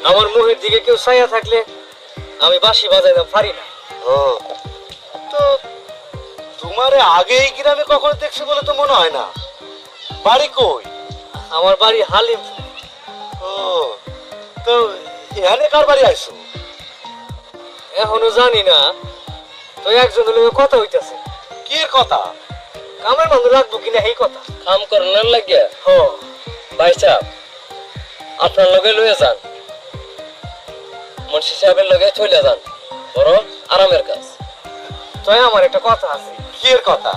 আমার মুখের দিকে কেউ ছায়া থাকলে আমি বাঁশি বাজাইতে পারি না। ও তো তোমারে আগে এই গ্রামে কখনো দেখছি বলে তো মনে হয় না। বাড়ি কই? আমার বাড়ি হালিম। ও তো এখানে কার বাড়ি আইছো? এখনো জানি না, তো একজনের লগে কথা হইতাছে। কি কথা? কামের মানুষ লাগবো কিনা এই কথা। কাম করার লাগিয়া হ, ভাই সাহেব আপনার লগে লয়ে যান, মুন্সি সাহেবের লগে চলে যান, বড় আরামের কাজ। তাই আমার একটা কথা আছে। কি এর কথা?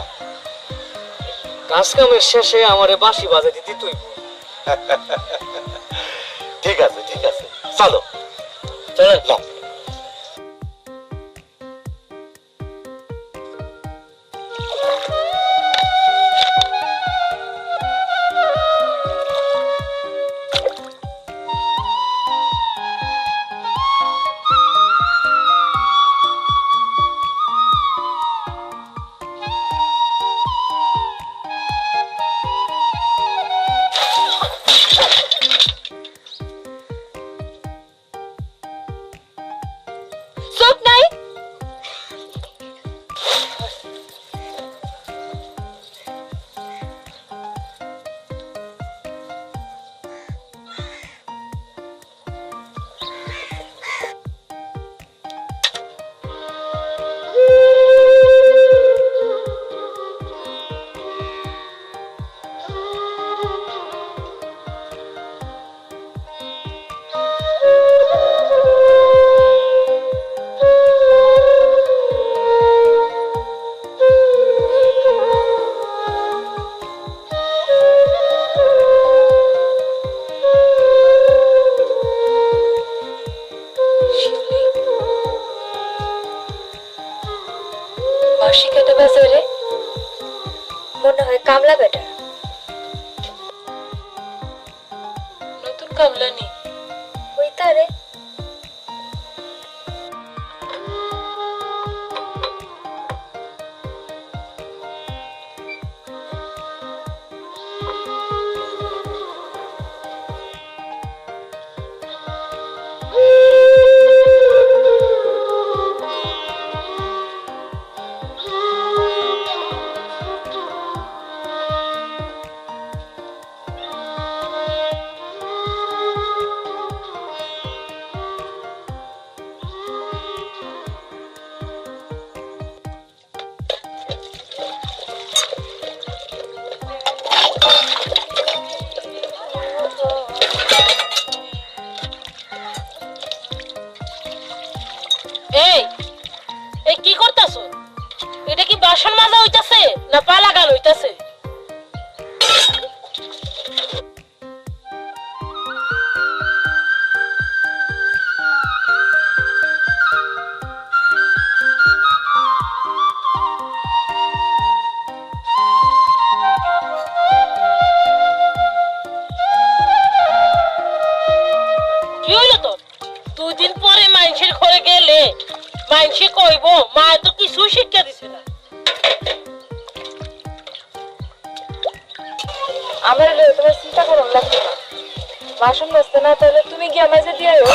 কাজ কামের শেষে আমারে বাঁশি বাজাইতে দিতেই। ঠিক আছে ঠিক আছে, চলো চলেন। নাও। চোখ নাই? বাঁশি কেটে বাজায় রে, মনে হয় কামলা বেটা। নতুন কামলা নি ওই তারে। এই এই কি করতাছো? এটা কি বাসন মাজা হইতাছে না পা লাগানো হইতাছে? কি হইলো তোর? 2 দিন পরে মানুষের ঘরে গেলে মানুষে কইব মা তো কিছু শিক্ষা দিছে না। আমার লয়ে তোমার চিন্তা করার লাগবে না। বাসন মাজতে না তাহলে তুমি গিয়ে মাঝে দিয়ে আয়ো।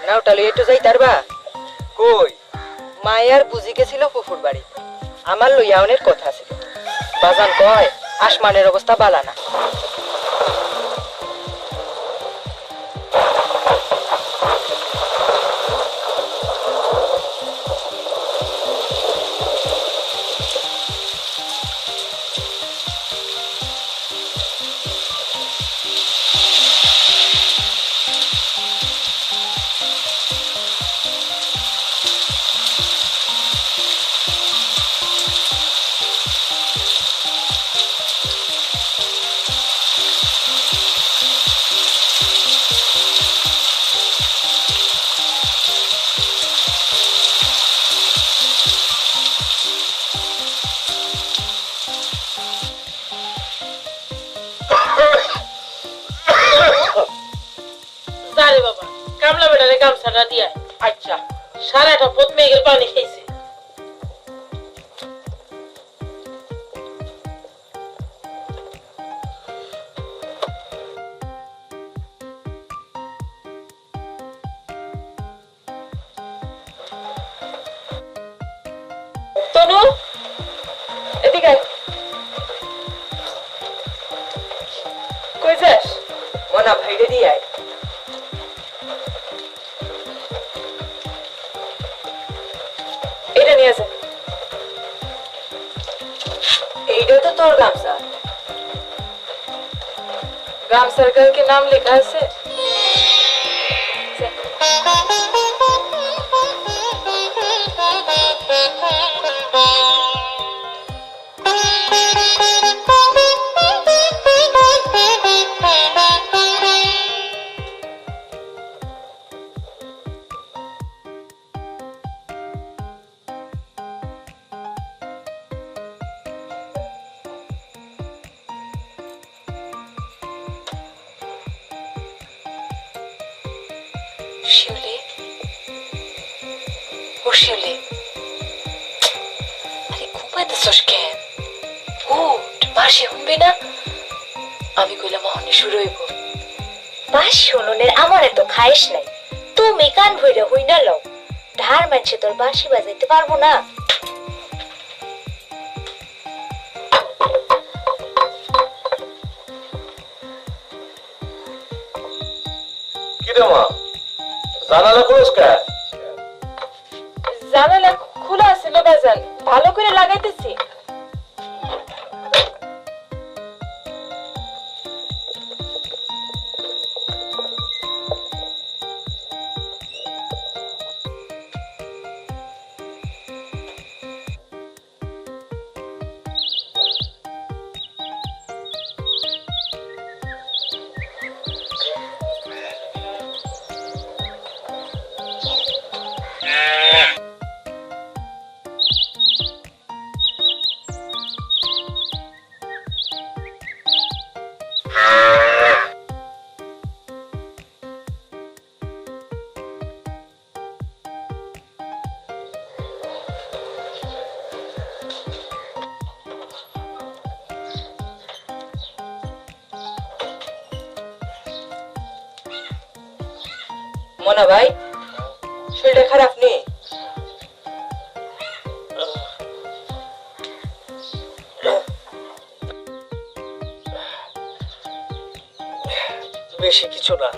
নাওটালে একটু যাই তারবা। কই? মায়ার বুঝি গেছিল ফুফুর বাড়ি, আমার লইয়াওনের কথা ছিল। বাজান কয় আসমানের অবস্থা বালা না। কামলা বেটারে গামছাটা দিয়া আচ্ছা সারাটা পথ মেঘের পানি খেয়েছে তনু এদিকে আয়। কই যাস? মনা ভাইরে দিয়ে আয়। এটা নিয়ে যা। এইটা তো তোর গামছা। গামছার গায়ে কি নাম লেখা আছে? যা। শিউলি, ও শিউলি, আরে ঘুমাইতেছস কেন? উঠ, বাসি শুনবি না? আমি কইলাম অহনি শুরু হইব। বাস শুনুনের আমার এত খাইস নাই, তুমি কান ভইরা হই না লও, ধার মানছে তোর বাঁশি বাজাইতে পারবো না। কি রে মা, জানালা খোলস কে? জানালা খোলা ছিল বাজান, ভালো করে লাগাইতেছি। মনা ভাই, শরীরটা খারাপ নেই? বেশি কিছু না,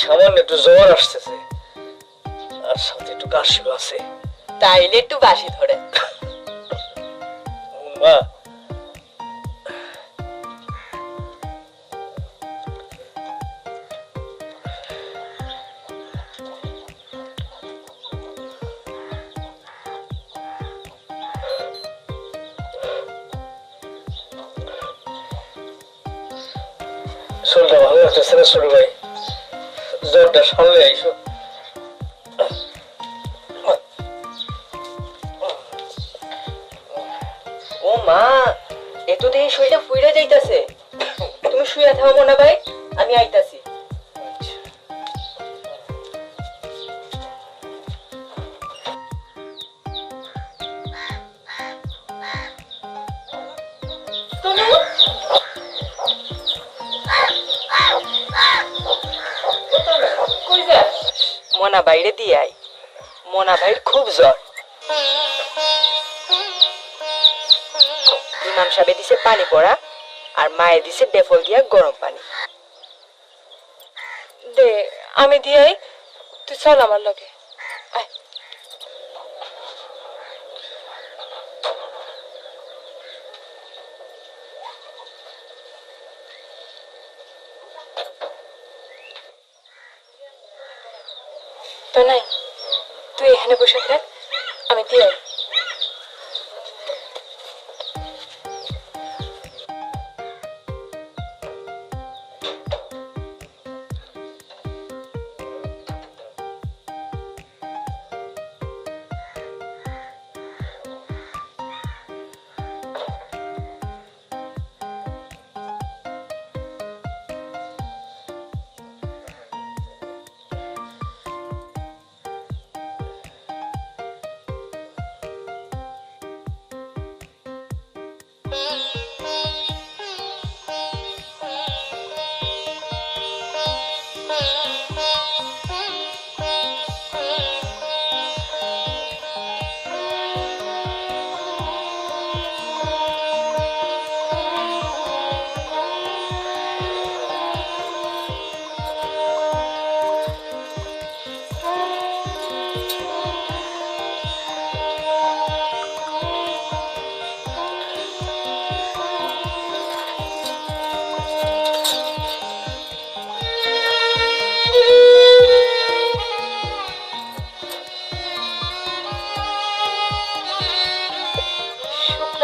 সামান্য একটু জ্বর আসতেছে আর সাথে একটু কাশিও আছে। তাইলে একটু বাসি ধরে। মা, শরীরটা ভালো লাগতেছে না ছোট ভাই, জ্বরটা সামলে আইসো। ও মা, এত দিয়ে শরীরটা ফুইরা যাইতাছে। তুমি শুয়ে থাও মনা ভাই, আমি আইতাছি। কই যাস? মনা বাইরে দিয়ে আই। মনা ভাইয়ের খুব জ্বর। ইমাম সাহেব দিছে পানি পড়া আর মায়ে দিছে ডেফল দিয়া গরম পানি। দে আমি দিয়াই, তুই চল আমার লগে। আয়। তো নাই, তুই এখানে বসে থাক, আমি দিয়াই।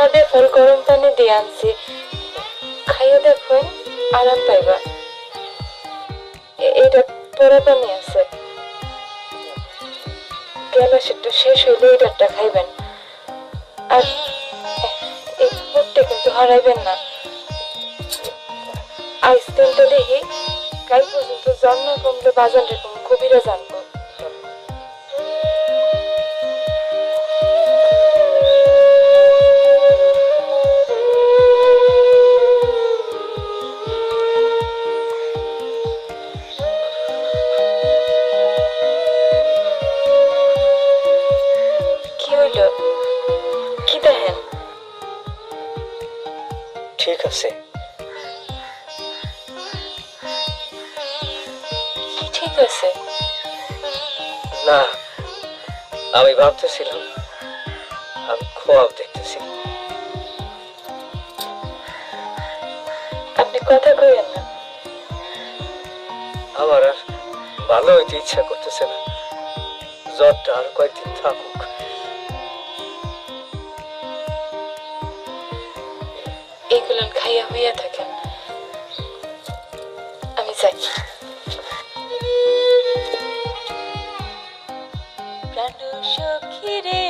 সাদে ফল গরম পানি দিয়ে আনছি, খাইয়ে দেখুন, আরাম পাইবা। এটা পরা পানি আছে, গ্যালাসিটা শেষ হইলে এই ডাক্তার খাইবেন। আর এই মুখটা কিন্তু হারাইবেন না। আইসক্রিমটা দেখি কাল পর্যন্ত জ্বর না কমলে বাজান রেখম কবিরা জানবো। কি হইল? কি দেখেন? ঠিক আছে। কি ঠিক আছে? না, আমি ভাবতেছিলাম আমি খোয়াব দেখতেছি। আপনি কথা কইেন না। আমার আর ভালো হইতে ইচ্ছা করতেছে না, জ্বরটা আর কয়েকদিন থাকুক। এইগুলো খাইয়া হইয়া থাকেন, আমি যাই। প্রাণ সখী রে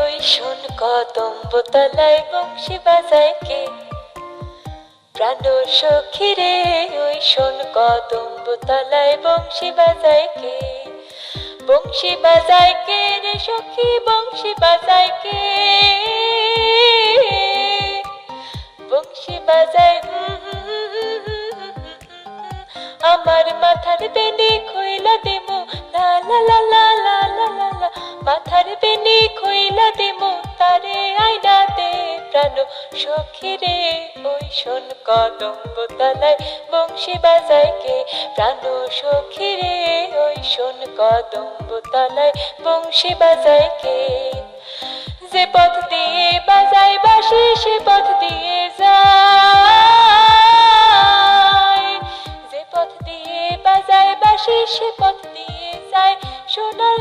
ওই শোন কদম্ব তলায় বংশী বাজায় কে, প্রাণ সখী রে ওই শোন কদম্ব তলায় বংশী বাজায় কে, বংশী বাজায় কে রে সখী বংশী বাজায় কে, বংশী বাজায় আমার মাথার বেনি খইলা দেমু, লা লা লা লা লা লা লা লা, মাথার বেনি খইলা দেমু তারে আইনা দে প্রাণ সখী রে ওই শোন কদম্ব তলায় বংশী বাজায় কে, প্রাণ সখী রে ওই শোন কদম্ব তলায় বংশী বাজায় কে, যে পথ দিয়ে বাজায় বাঁশি সে পথ দিয়ে যায়, যে পথ দিয়ে বাজায় বাঁশি সে পথ দিয়ে যায়, সোনার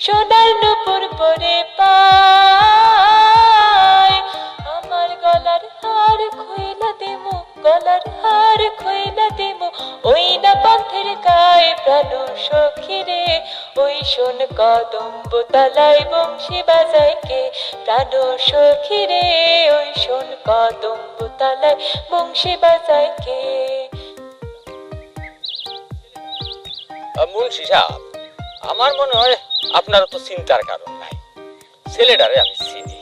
সোনার নুপুর পরে পায়, আমার গলার হার খইলা দেমু, গলার হার খইলা দেমু ওই না পথের গায়ে, প্রাণ সখী রে ওই শোন কদম্ব তলায় বংশী বাজায় কে, প্রাণ সখী রে ওই শোন কদম্ব তলায় বংশী বাজায় কে। মুন্সি সাহেব, আমার মনে হয় আপনার তো চিন্তার কারণ নাই, ছেলেটারে আমি চিনি,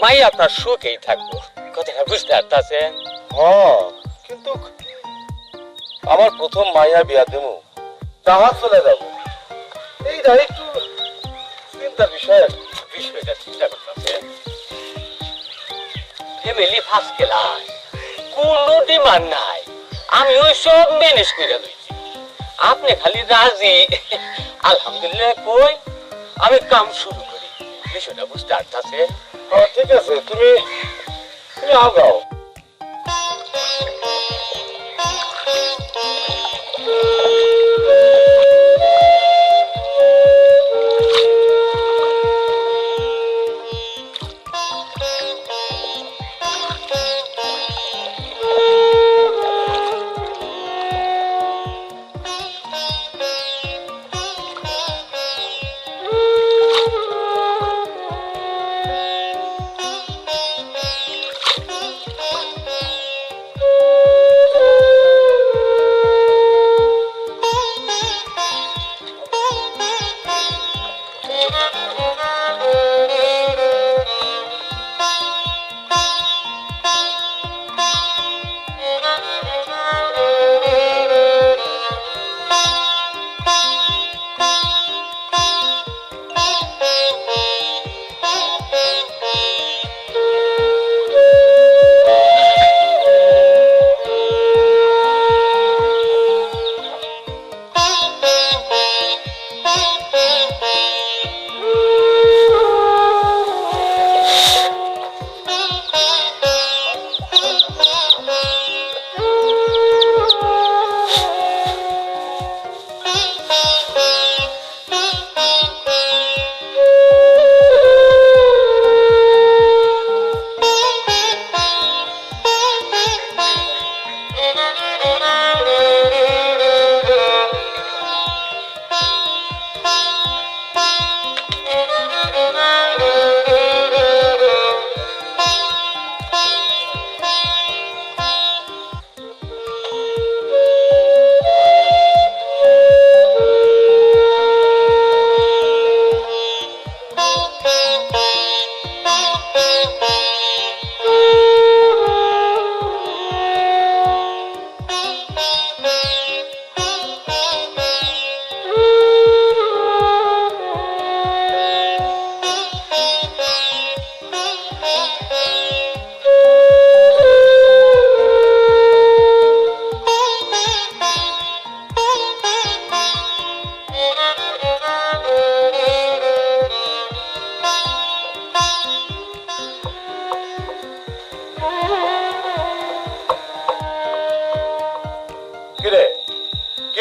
মাই আপনার সুখেই থাকবো, কথাটা বুঝতে পারতেছেন? হ্যাঁ, কিন্তু আমার প্রথম মাইয়া বিয়া দেবো, তাহা চলে যাব, এইটা একটু চিন্তার বিষয়। বিষয়টা চিন্তা করতেছেন? ফ্যামিলি ফার্স্ট ক্লাস, কোনো ডিমান্ড নাই, আমি ওই সব ম্যানেজ করে দিয়েছি, আপনি খালি রাজি আলহামদুলিল্লাহ কই, আমি কাম শুরু করি, বিষয়টা বুঝতে পারতেছেন? হ্যাঁ ঠিক আছে, তুমি তুমি আগাও।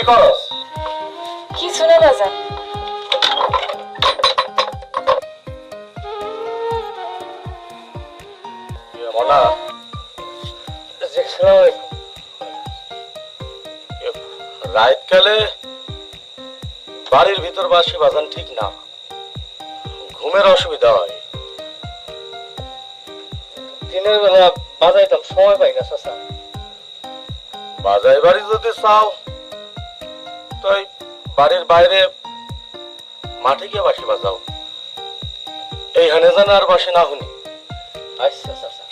করস? কিছু না বাজান। মনা, আসসালামু আলাইকুম। রাত কালে বাড়ির ভিতর বাঁশি বাজান ঠিক না, ঘুমের অসুবিধা হয়। দিনের বেলা বাজাইতাম, সময় পাই না চাচা। বাজাই বাড়ি যদি চাও তাই বাড়ির বাইরে মাঠে গিয়ে বাঁশি বাজাও, এইখানে যেন আর বাঁশি না শুনি। আচ্ছা চাচা।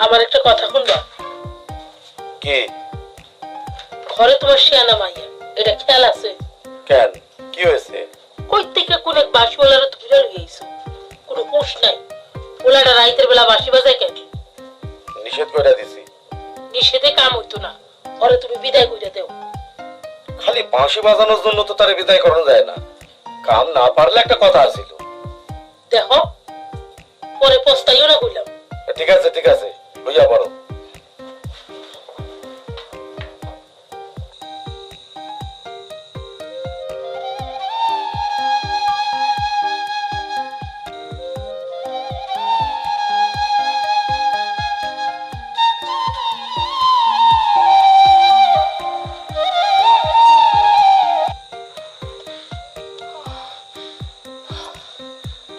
আমার একটা কথা শুনবা? কি? ঘরে তোমার শিয়ানা মাইয়া, এটা খেয়াল আছে? কেন, কি হয়েছে? কই থেকে কোন এক বাঁশিওয়ালারা ধরে গেছো, কোনো হুঁশ নাই। ওলাটা রাইতের বেলা বাঁশি বাজায় কেন? নিষেধ করে দিছি। নিষেধে কাম হইতো না, ঘরে তুমি বিদায় করে দেও। খালি বাঁশি বাজানোর জন্য তো তারে বিদায় করানো যায় না, কাম না পারলে একটা কথা আছিল। দেখো পরে পস্তাইও না কইলাম। ঠিক আছে ঠিক আছে, হইয়া পড়ো।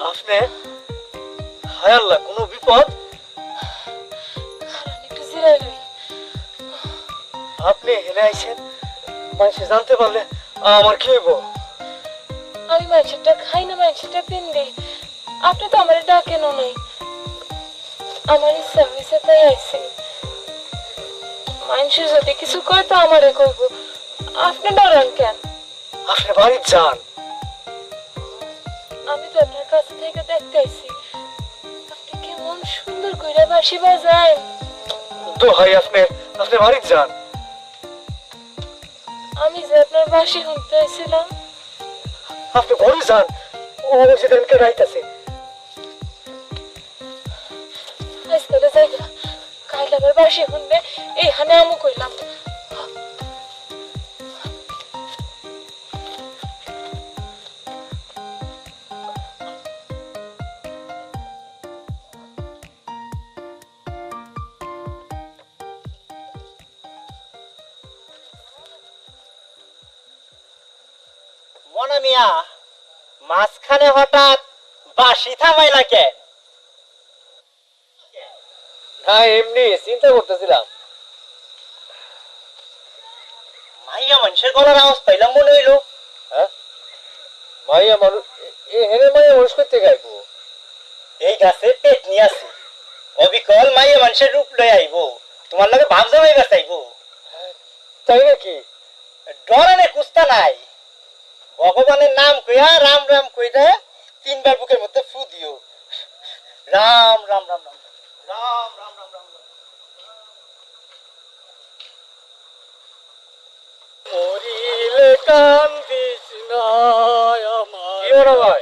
আপনি হায় আল্লাহ, কোনো বিপদ? কারণ একটু জিরাই লই। আপনি হেনে আইছেন, মানুষে জানতে পারলে আমার কি হইব? আমি মানুষেরটা খাই না, মানুষেরটা পিন্দি। আপনি তো আমার ডাকেনও নাই, আমার ইচ্ছা হয়েছে তাই আইছি। মানুষ যদি কিছু কয় তো আমারে কইব, আপনি ডরান কেন? আপনি বাড়ি যান। আমি তো আপনার কাছ থেকে দেখতে আইছি আপনি কেমন সুন্দর কইরা বাঁশি বাজায়। দোহাই আপনি, আপনি বাড়ি যান। আমি যে আপনার বাঁশি শুনতে আইছিলাম। আপনি ঘরে যান, ও সেদিন কে রাইতাছে। আজকালে জায়গা কাইল আবার বাঁশি শুনবে, এইখানে আমু কইলাম। মনা মিয়া, মাঝখানে হঠাৎ বাঁশি থামাইলা কেন? না এমনি চিন্তা করতেছিলাম। মাইয়া মানুষের গলার আওয়াজ পাইলাম মনে হইলো। হ্যাঁ, মাইয়া মানুষ? হেনে মাইয়া মানুষ করতে গাইবো? এই গাছে পেট নিয়ে আছে, অবিকল মাইয়া মানুষের রূপ লই আইবো, তোমার লগে ভাব জমাই বাঁচাইবো। তাই নাকি? ডরানে কুস্তা নাই, ভগবানের নাম কইয়া রাম রাম কইরা 3 বার বুকের মধ্যে ফু দিও। রাম রাম রাম রাম রাম রাম রাম রাম। মরিলে কান্দিস না আমার। কি হলো ভাই?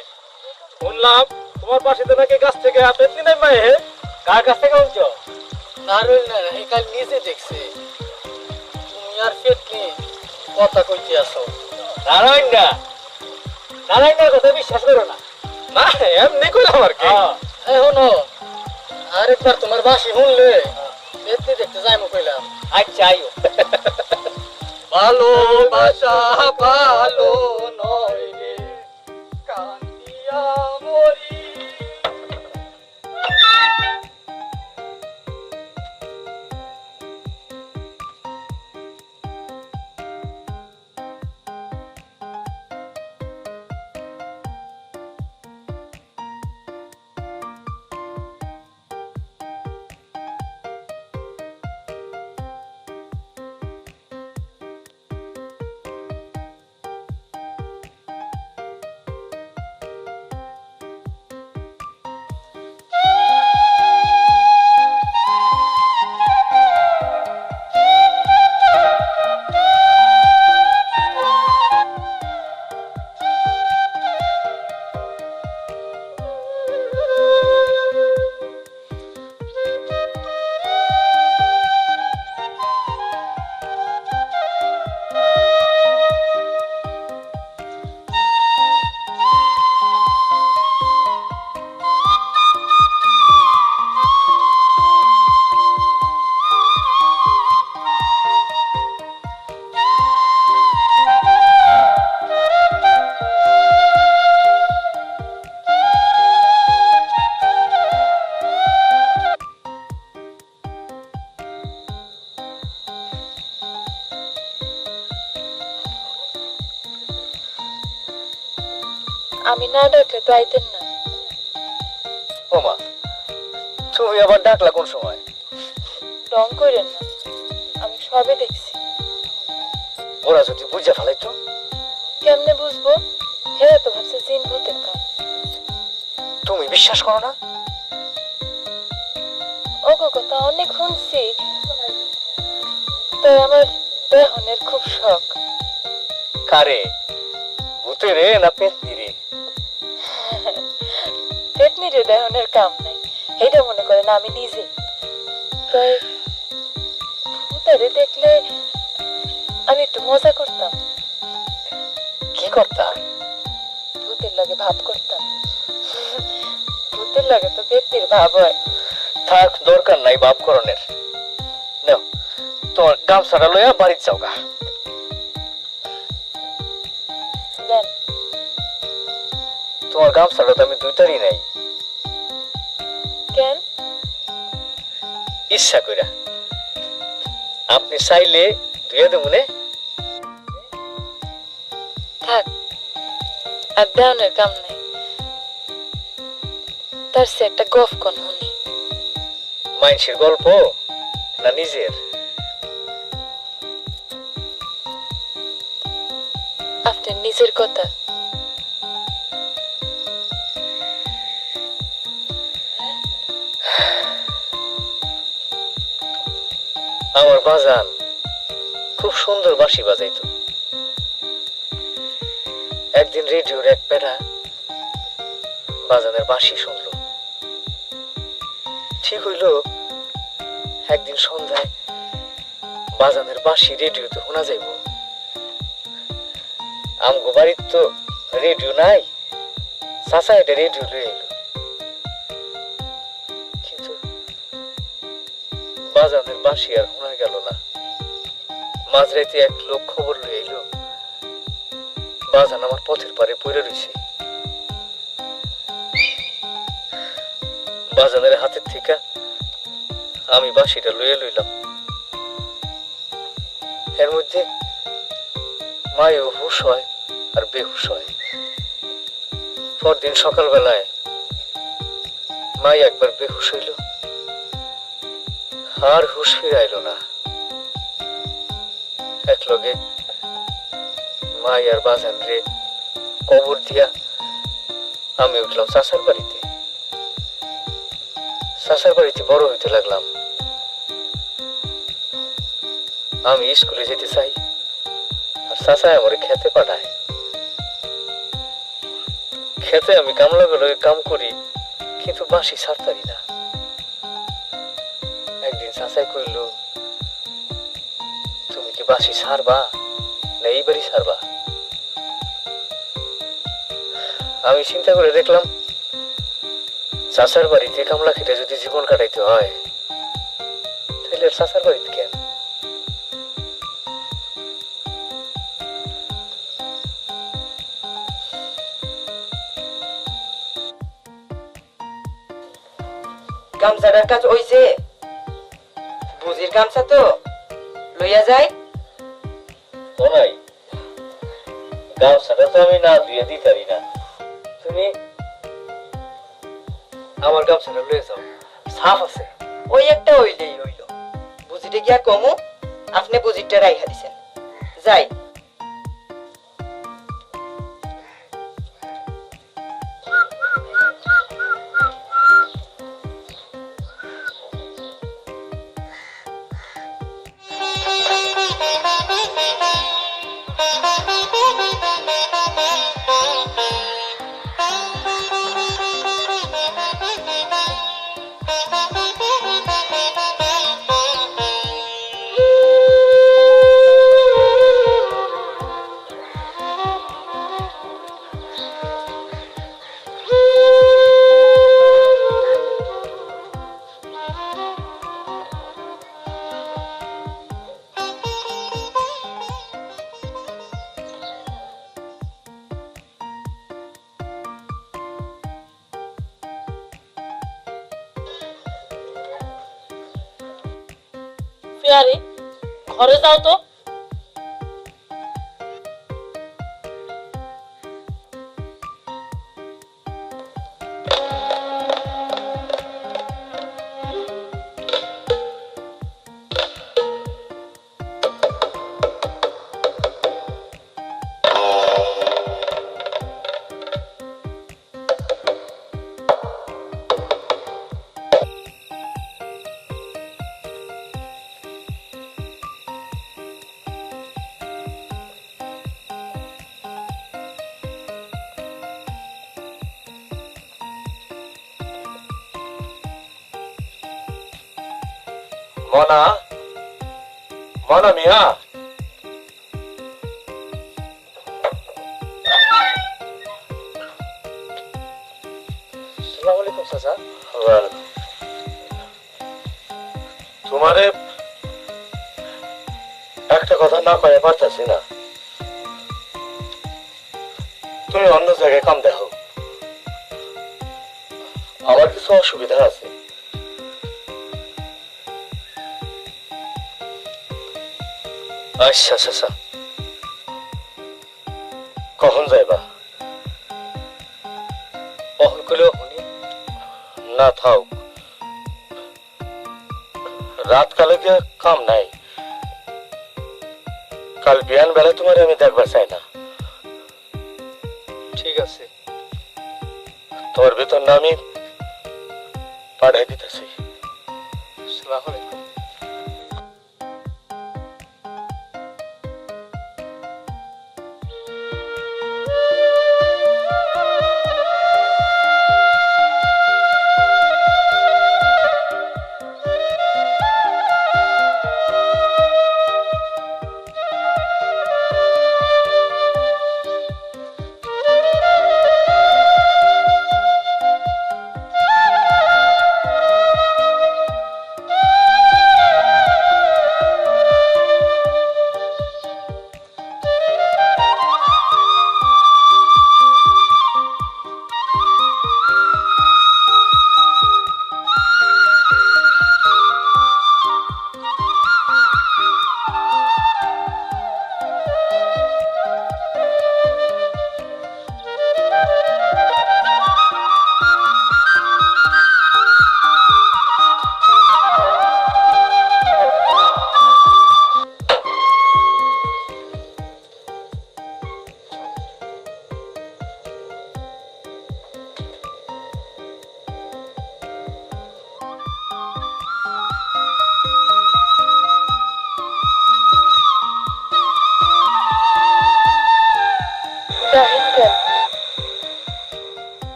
শুনলাম তোমার পাশে তো নাকি গাছ থেকে পেতনি নাই মায়ে। কার কাছ থেকে আনছো? নারুল না, এই কাল নিজে দেখছে। তুমি আর পেতনি কথা কইতে আসো। নারায়ণ না, নারায়ণের কথা বিশ্বাস করো না। না এমনি কইলাম আর কি। এখন আরেকবার তোমার বাঁশি শুনলে পেতনি দেখতে যাইমু কইলাম। আচ্ছা আইও। ভালোবাসা ভালো নয় রে, কান্দিয়া মরি। আমি না ডাকলে তো আইতেন না। ওমা, তুমি আবার ডাকলা কোন সময়? রং করেন না, আমি সবে দেখছি। ওরা যদি বুঝে ফেলাইতো? কেমনে বুঝবো? হেরা তো ভাবছে জিন ভূতের কাম। তুমি বিশ্বাস করো না? ওগো কথা অনেক শুনছি, তাই আমার দেহনের খুব শখ। কারে? ভূতেরে না পেতনিরে? পেতনিরে দেহনের কাম নাই, এইটা মনে করেন আমি নিজে। তাই ভূতারে দেখলে আমি একটু মজা করতাম। কি করতা? ভূতের লগে ভাব করতাম। ভূতের লগে তো পেতনির ভাব হয়। থাক, দরকার নাই বাপ করণের। নাও তোমার গামছাটা লইয়া বাড়িতে যাও গা। দেন। তোমার গামছাটা তো আমি দুইটারই নাই। কেন? ইচ্ছা কইরা। আপনি চাইলে ধুয়ে দেবো নে। থাক, আর দেওয়ানের কাম নাই। তার সে একটা গফ কোন শুনি। মানুষের গল্প না নিজের? আপনার নিজের কথা। আমার বাজান খুব সুন্দর বাঁশি বাজাইতো। একদিন রেডিওর এক পেটা বাজানের বাঁশি শুনলো। ঠিক হইল, একদিন সন্ধ্যায় বাজানের বাঁশি রেডিওতে শোনা যাইব। আমগো বাড়ির তো রেডিও নাই, চাচা এটা রেডিও লয়ে এলো। কিন্তু বাজানের বাঁশি আর শোনা গেল না। মাঝরাইতে এক লোক খবর লয়ে এলো, বাজান আমার পথের পারে পড়ে রইছে। বাজানের হাতের থেকে আমি বাঁশিটা লইয়া লইলাম। এর মধ্যে মায়ও হুশ হয় আর বেহুশ হয়। পরদিন সকালবেলায় মাই একবার বেহুশ হইল, আর হুশ ফিরাইল না। এক লগে মাই আর বাজান রে কবর দিয়া আমি উঠলাম চাচার বাড়িতে। চাচার বাড়িতে বড় হইতে লাগলাম। আমি স্কুলে যেতে চাই, আর চাচা আমারে খেতে পাঠায়। খেতে আমি কামলা লগে কাম করি, কিন্তু বাঁশি ছাড়তারি না। একদিন চাচাই কইল, তুমি কি বাঁশি ছাড়বা না এইবারই ছাড়বা? আমি চিন্তা করে দেখলাম, চাচার বাড়িতে কামলা খেটে যদি জীবন কাটাইতে হয়, তাহলে চাচার বাড়িতে কেন? গামছাটার কাজ হইছে? বুঝির গামছা তো লইয়া যায়। ও নাই, গামছাটা তো আমি না ধুয়ে দিতারি না। তুমি আমার গামছাটা লয়ে যাও, সাফ আছে। ওই একটা হইলেই হইল। বুঝিতে গিয়া কমু, আপনি বুঝিরটা রাইখা দিছেন। যাই। পিয়ারি, ঘরে যাও তো। মনা মনা মিয়া আসসালামু আলাইকুম চাচা। তোমারে একটা কথা না কয়ে পারতাছি না। তুমি অন্য জায়গায় কাম দেখো, আমার কিছু অসুবিধা আছে। আচ্ছা চাচা, কখন যাইবা? অহন করলেও শুনি। না থাক, রাত কালে গিয়ে কাম নাই। কাল বিয়ান বেলায় তোমার আমি দেখবার চাই না। ঠিক আছে। তোমার বেতন না আমি পাঠাই দিতেছি। আসসালামু আলাইকুম।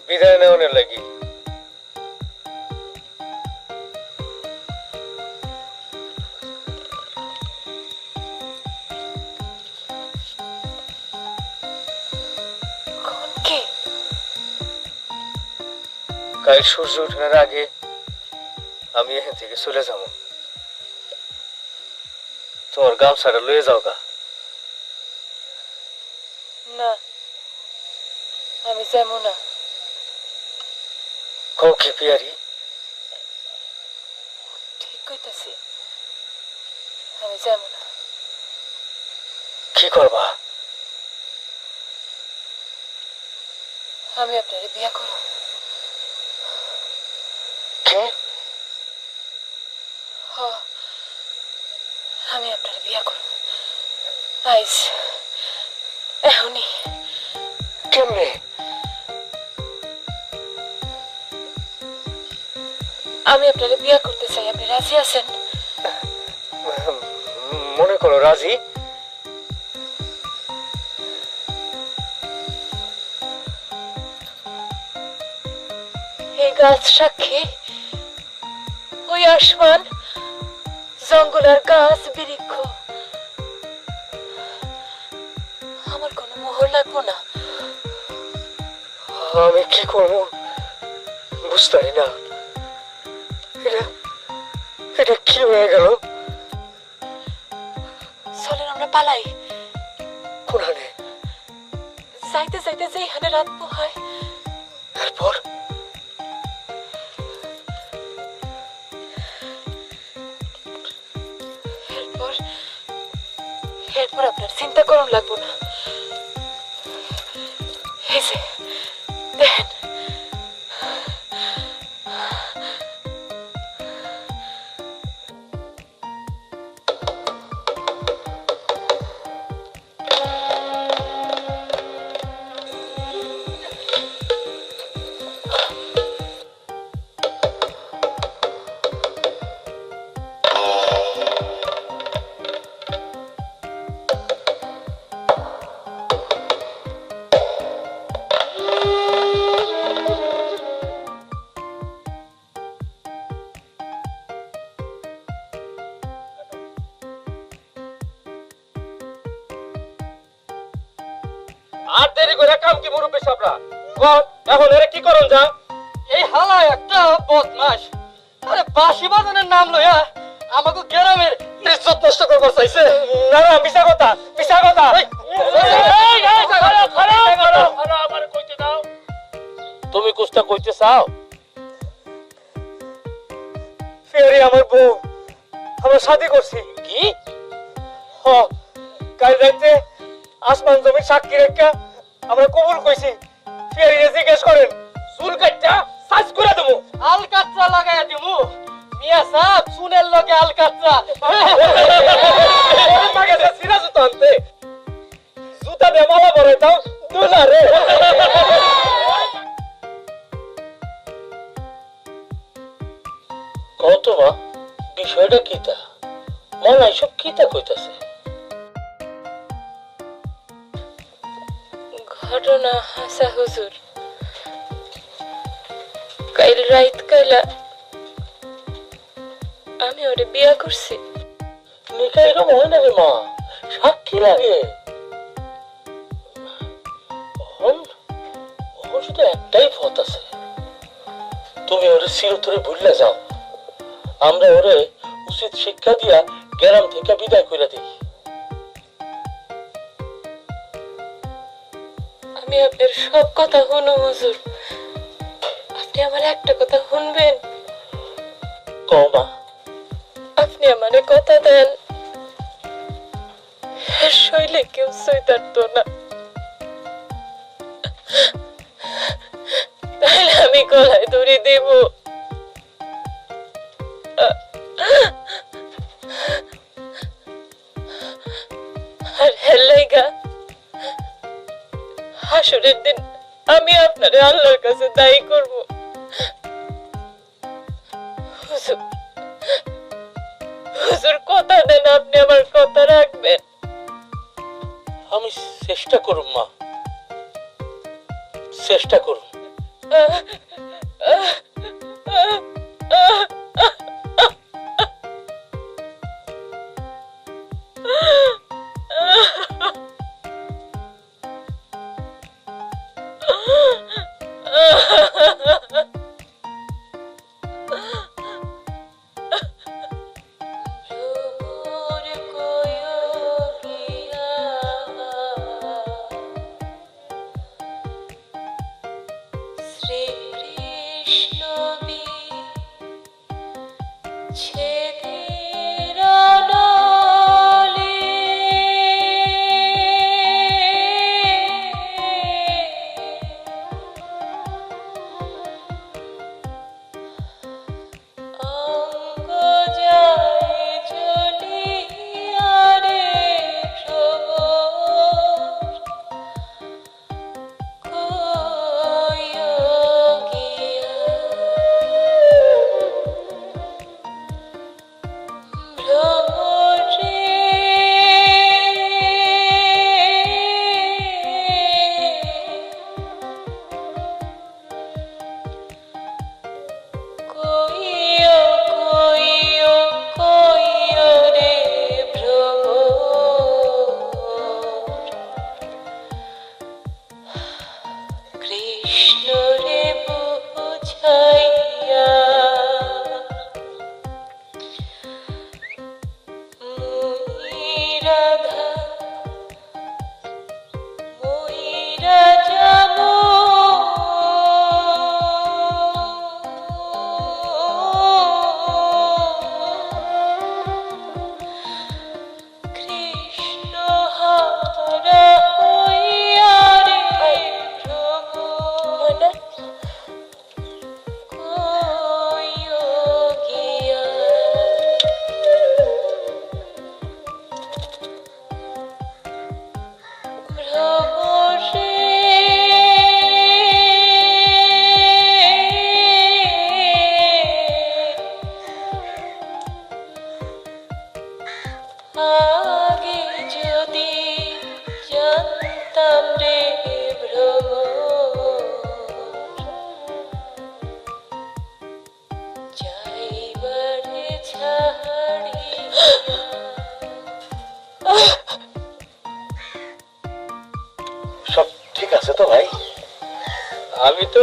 বিদায় নেওয়ার লাগি। কাল সূর্য ওঠার আগে আমি এখান থেকে চলে যাব। তোমার গামছাটা লয়ে যাও গা। না, আমি যাবো না। কও কি পিয়ারি? ঠিক কইতাছি, আমি যাবো না। কি করবা? আমি আপনারে বিয়া করব। কি? আমি আপনারে বিয়া করব। আইস এখনই। কেমনে? আমি আপনারে বিয়া করতে চাই, আপনি রাজি আছেন? মনে করো রাজি। এই গাছ সাক্ষী, ওই আসমান, জঙ্গল আর গাছ বৃক্ষ, আমার কোনো মোহর লাগবো না। আমি কি করবো বুঝতে পারি না। এটা এটা কি হয়ে গেল? চলেন আমরা পালাই। কোনখানে? যাইতে যাইতে যে এখানে রাত পোহায়, তারপর এরপর এরপর আপনার চিন্তা করুন লাগবো না। এই যে দেখেন, আর দেরি করে কাম কি মুরব্বী সাবরা এখন এরা কি করন যা এই হালা একটা বদমাস আরে বাঁশি বাজানের নাম লইয়া আমাকে গ্রামের ইজ্জত নষ্ট করবার চাইছে না না মিছা কথা আমার কইতে দাও তুমি কুস্তা কইতে চাও ফেরি আমার বউ আমরা শাদি করছি কি হ কাল রাতে আসমান জমির সাক্ষী রেখা আমরা কবুল কইছি ফেরি জিজ্ঞেস করেন চুল কাটটা সাজ করে দেবো আল কাটরা লাগাইয়া দিমু মিয়া সাহেব সুনের লগে আল কাটরা মাগে যা সিরা জুতা আনতে জুতা দে মালা ভরে দাও দুলা রে কত মা বিষয়টা কিতা মনে সব কিতা কইতাছে ঘটনা হাসা হুজুর কাল রাত কাইলা আমি ওরে বিয়া করছি নিকা এরকম হয় না রে মা সাক্ষী লাগে শুধু একটাই পথ আছে তুমি ওরে চিরতরে ভুললে যাও আমরা ওরে উচিত শিক্ষা দিয়া গ্রাম থেকে বিদায় করে দিই আমি আপনার সব কথা শুনো হুজুর আপনি আমার একটা কথা শুনবেন কমা আপনি আমারে কথা দেন শৈলে কেউ সইতারতো না তাহলে আমি গলায় দড়ি দেব আর হেলাইগা হাসরের দিন আমি আপনারে আল্লাহর কাছে দায়ী করব হুজুর হুজুর কথা দেন আপনি আমার কথা রাখবেন আমি চেষ্টা করুম মা চেষ্টা করুম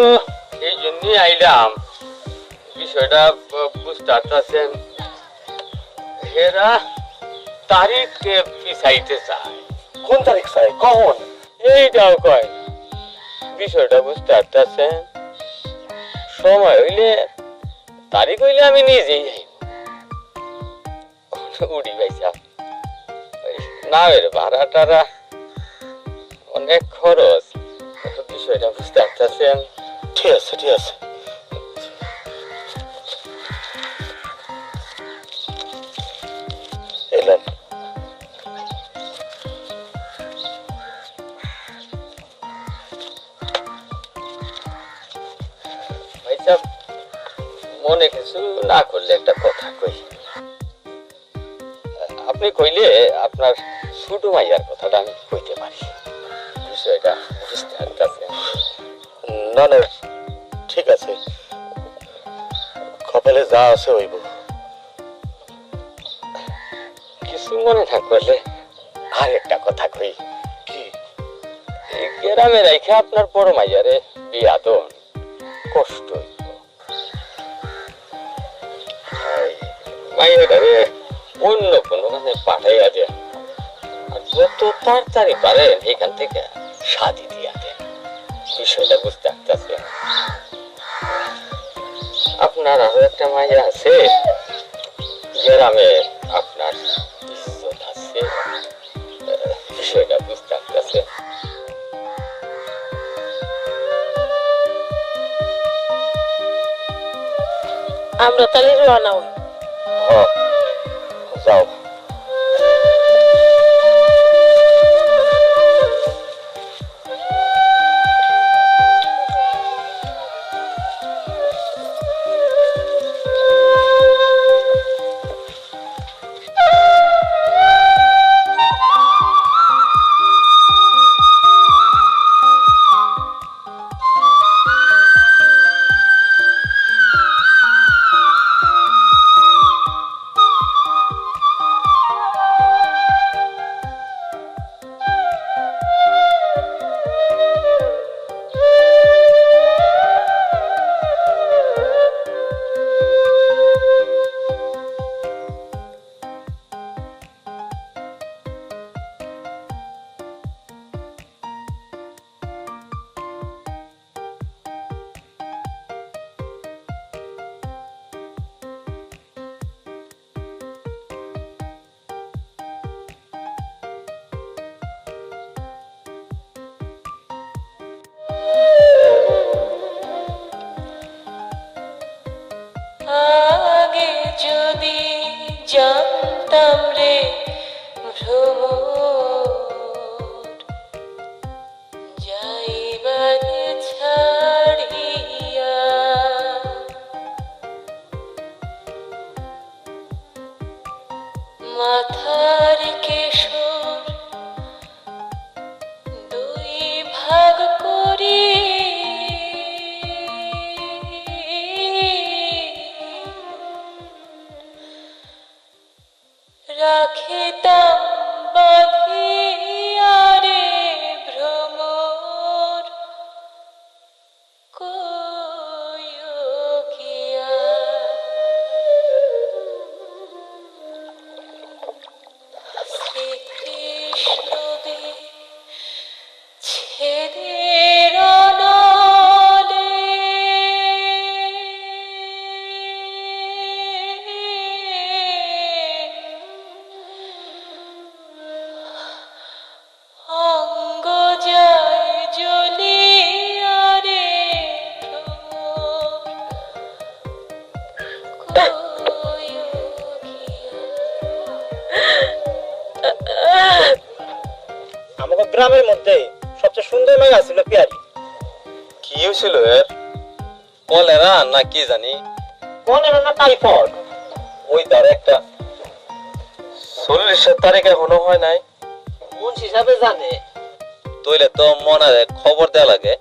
তো এই জন্যই আইলাম, বিষয়টা বুঝতে পারতেছেন। হেরা তারিখ পিছাইতে চায়। কোন তারিখ চাই কখন? এইটাও কয় না। বিষয়টা বুঝতে পারতেছেন, সময় হইলে তারিখ হইলে আমি নিজেই যাই। উড়ি পাইছা নামের ভাড়া টাড়া অনেক খরচ, বিষয়টা বুঝতে পারতেছেন। ঠিক আছে ঠিক আছে। এলেন ভাই সাহেব, মনে কিছু না করলে একটা কথা কই। আপনি কইলে আপনার ছোট মাইয়ার কথাটা আমি কইতে পারি। বিষয়টা বুঝতে পারতেছেন। না না ঠিক আছে, কপালে যা আছে হইব। কিছু মনে না করলে আর একটা কথা কই। কি? এই গ্রামে রাইখা আপনার বড় মাইয়ারে বিয়া দেন, কষ্ট হইব। মাইয়াটারে অন্য কোনো কাছে পাঠাইয়া দেন, আর যত তাড়াতাড়ি পারেন এখান থেকে শাদি দিয়া দেন। বিষয়টা বুঝতে পারতেছেন। আপনার আরো একটা মাইয়া আছে, গ্রামে আপনার ইজ্জত আছে, বিষয়টা বুঝতে পারতেছেন। আমরা তাহলে রওনা হই। যাও। আগে যদি জানতাম রে ভ্রমর যাইবারে ছাড়িয়া, মাথার কেশর দুই ভাগ করি রাখিতাম বাঁধিয়া রে ভ্রমর কইও গিয়া। শ্রীকৃষ্ণ দে ছেদের অনলে অঙ্গ যায় জ্বলিয়া রে কইও আমাদের গ্রামের মধ্যে সবচেয়ে সুন্দর মেয়ে ছিল পিয়ারি। কি হয়েছিল এর? কলেরা না কি জানি, কলেরা না টাইফয়েড। ওই তার একটা 40 তারিখ এখনো হয় নাই। কোন হিসাবে জানে? তইলে তো মনে খবর দেয়া লাগে।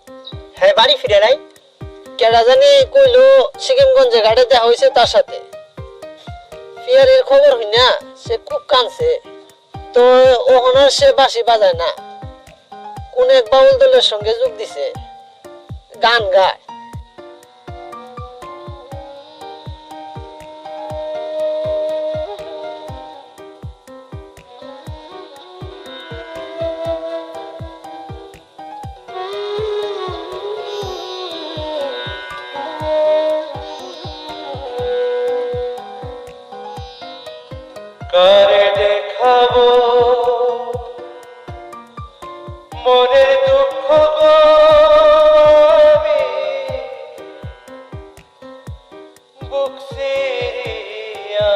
হ্যাঁ, বাড়ি ফিরে নাই। কেডা জানি কইলো সিকিমগঞ্জে ঘাটে দেখা হয়েছে তার সাথে। পিয়ারির খবর হই না, সে খুব কাঁদছে। তো ওখানে সে বাঁশি বাজায় না, কোন এক বাউল দলের সঙ্গে যোগ দিছে, গান গায়। কারে দেখাবো মনের দুঃখ গো আমি বুক সিরিয়া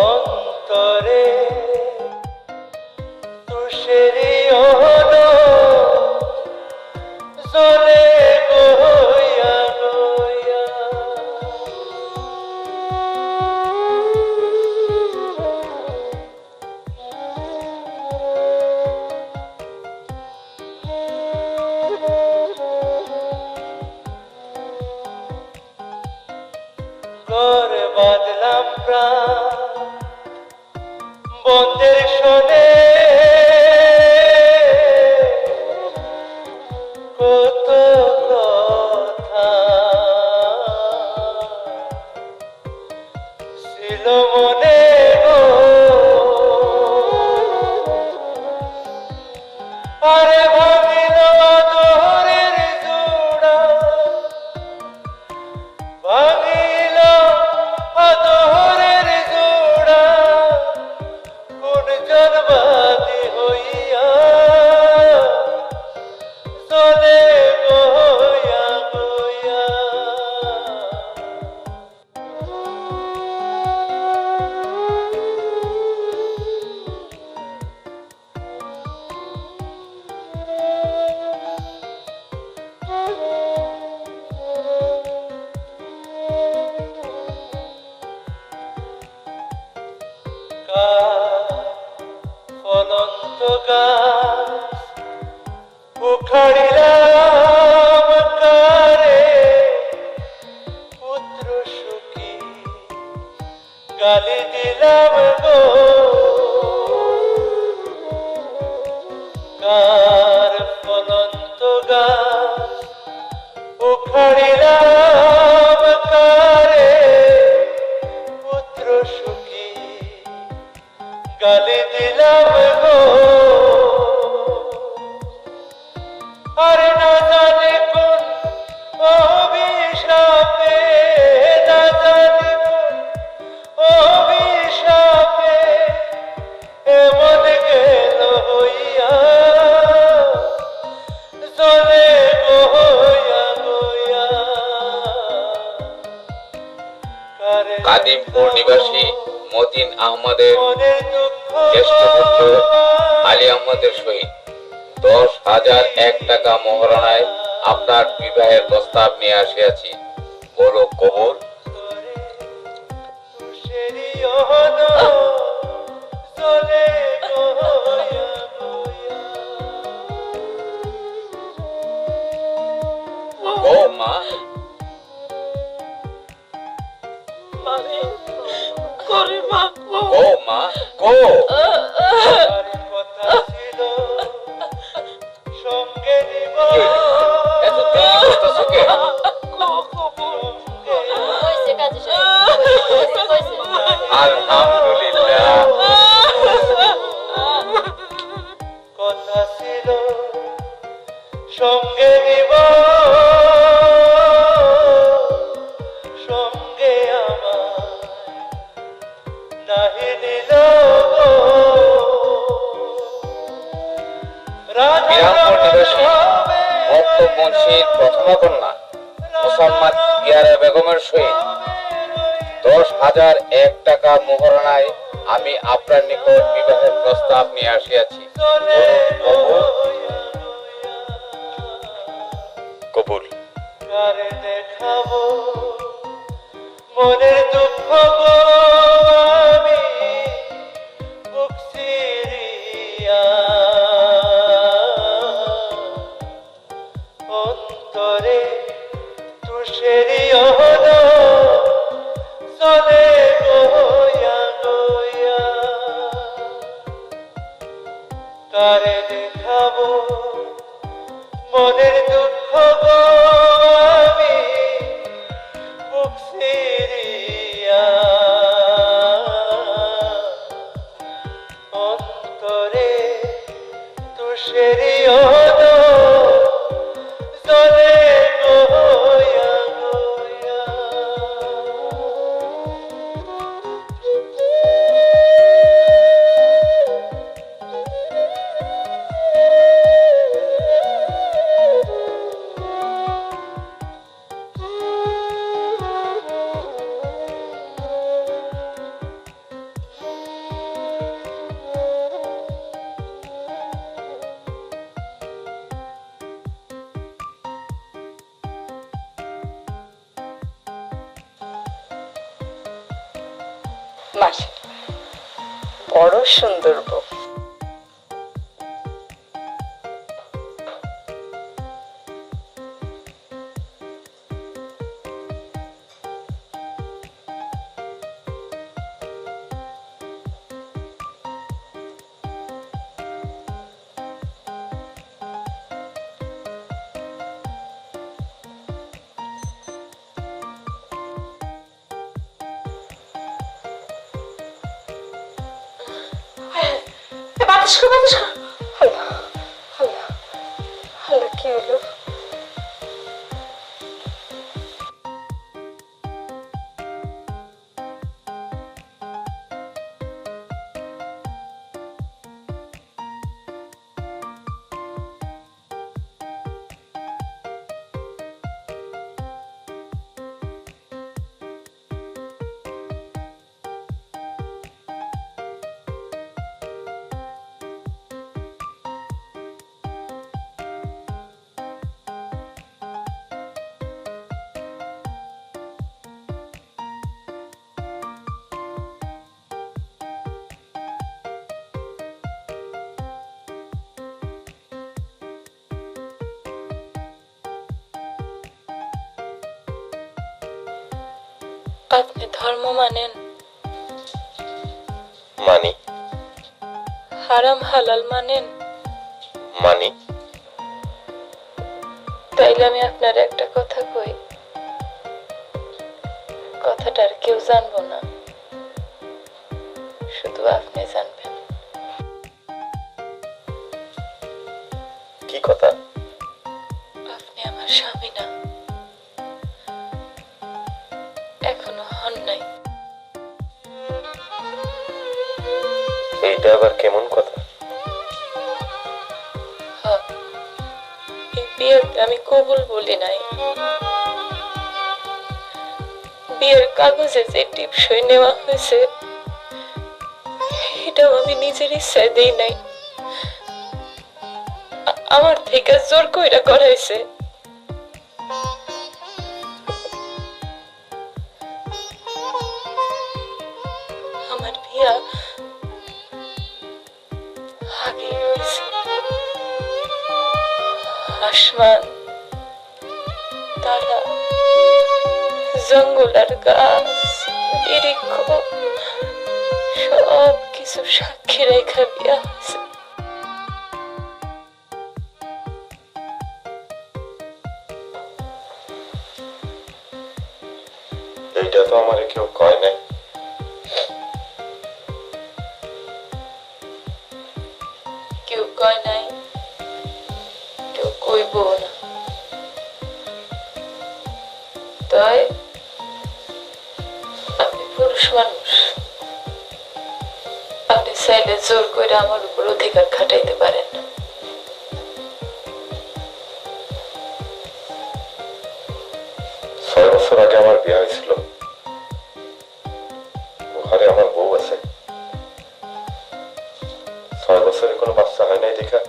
অন্তরে তুষেরি হলো চলে গইয়া গইয়া ঘর বাঁধলাম প্রাণ বন্ধের শোনে কত কথা ছিল মনে গো আরে ভাবিল দোহরের জোড়া ভাবিল দোহরের জোড়া কোন জন্মাদি হইয়া চলে গইয়া গইয়া ফলন্ত গাছ উখাড়িলাম কারে পুত্র সুখী গালি দিলাম গো কার ফলন্ত গাছ উখাড়িলাম কারে পুত্র সুখী গালি দিলাম গো আরে না জানি কোন অভিশাপে না জানি কোন অভিশাপে এমন গেল হইয়া চলে গইয়া গইয়া কাদিমপুর নিবাসী মতিন আহমদের মনের দুঃখ জ্যেষ্ঠ পুত্র আলী আহমদের সহিত 10,001 টাকা মোহরানায় আপনার বিবাহের প্রস্তাব নিয়ে আসিয়াছি। বলো কবুল? তুষেরি হলো চলে গইয়া গইয়া ও মা, মানে করে মা গো। ও মা, কো তার কথা ছিল সঙ্গে নিব এত দেরি করতেছো কেন? কইছে কাজী সাহেব কইছে আলহামদুলিল্লাহ। কথা ছিল সঙ্গে নিব সঙ্গে আমার নাহি নিল বিরামপুর নিবাসী মক্তব মুন্সির প্রথমা কন্যা মুসাম্মাদ ইয়ারা বেগমের সহিত 10,001 টাকা মোহরানায় আমি আপনার নিকট বিবাহের প্রস্তাব নিয়ে আসিয়াছি। কবুল? কবুল। কারে দেখাবো মনের দুঃখ গো আমি বুক সিরিয়া অন্তরে তুষেরি হলো চলে গইয়া গইয়া কারে দেখাবো মনের দুঃখ গো আমি বুক সিরিয়া অন্তরে তুষেরি হলো চলে গইয়া মাসে বড় সুন্দর বউ। আল্লাহ আল্লাহ আল্লাহ, কি হলো? আপনি ধর্ম মানেন? মানি। হারাম হালাল মানেন? মানি। তাইলে আমি আপনার একটা কথা কই, কথাটা আর কেউ জানবো না, শুধু আপনি জানবেন। কি কথা? আপনি আমার স্বামী না, এখনো হন নাই। এইটা আবার কেমন কথা? এই বিয়েতে আমি কবুল বলি নাই। বিয়ের কাগজে যে টিপসই নেওয়া হয়েছে এটাও আমি নিজের ইচ্ছায় দেই নাই, আমার থেকে জোর কইরা করাইছে। আমার বিয়া আগে হয়েছে। আসমান, তারা, জঙ্গল আর গাছ, নিরীক্ষ সব কিছু সাক্ষী রেখা বিয়া হয়েছে। এইটা তো আমার কেউ কয় নাই। কেউ কয় নাই, কেউ কইবো না। তাই আপনি পুরুষ মানুষ, আপনি চাইলে জোর করে আমার উপর অধিকার খাটাইতে পারেন না। 6 বছর আগে আমার বিয়ে হয়েছিল, ঘরে আমার বউ আছে। 6 বছরে কোনো বাচ্চা হয় নাই দেখা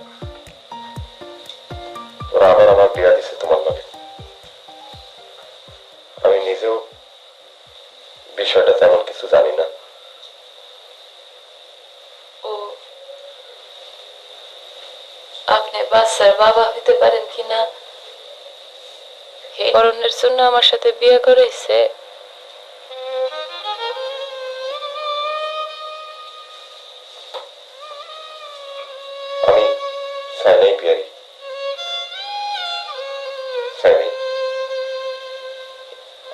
ওরা আবার আমার বিয়ে দিছে তোমার লগে। আমি নিজেও বিষয়টা তেমন কিছু জানি না। ও, আপনি বাচ্চার বাবা হইতে পারেন কিনা এই কারণের জন্য আমার সাথে বিয়ে করেছে। আমি চাই নাই বিয়ারি, চাই নাই।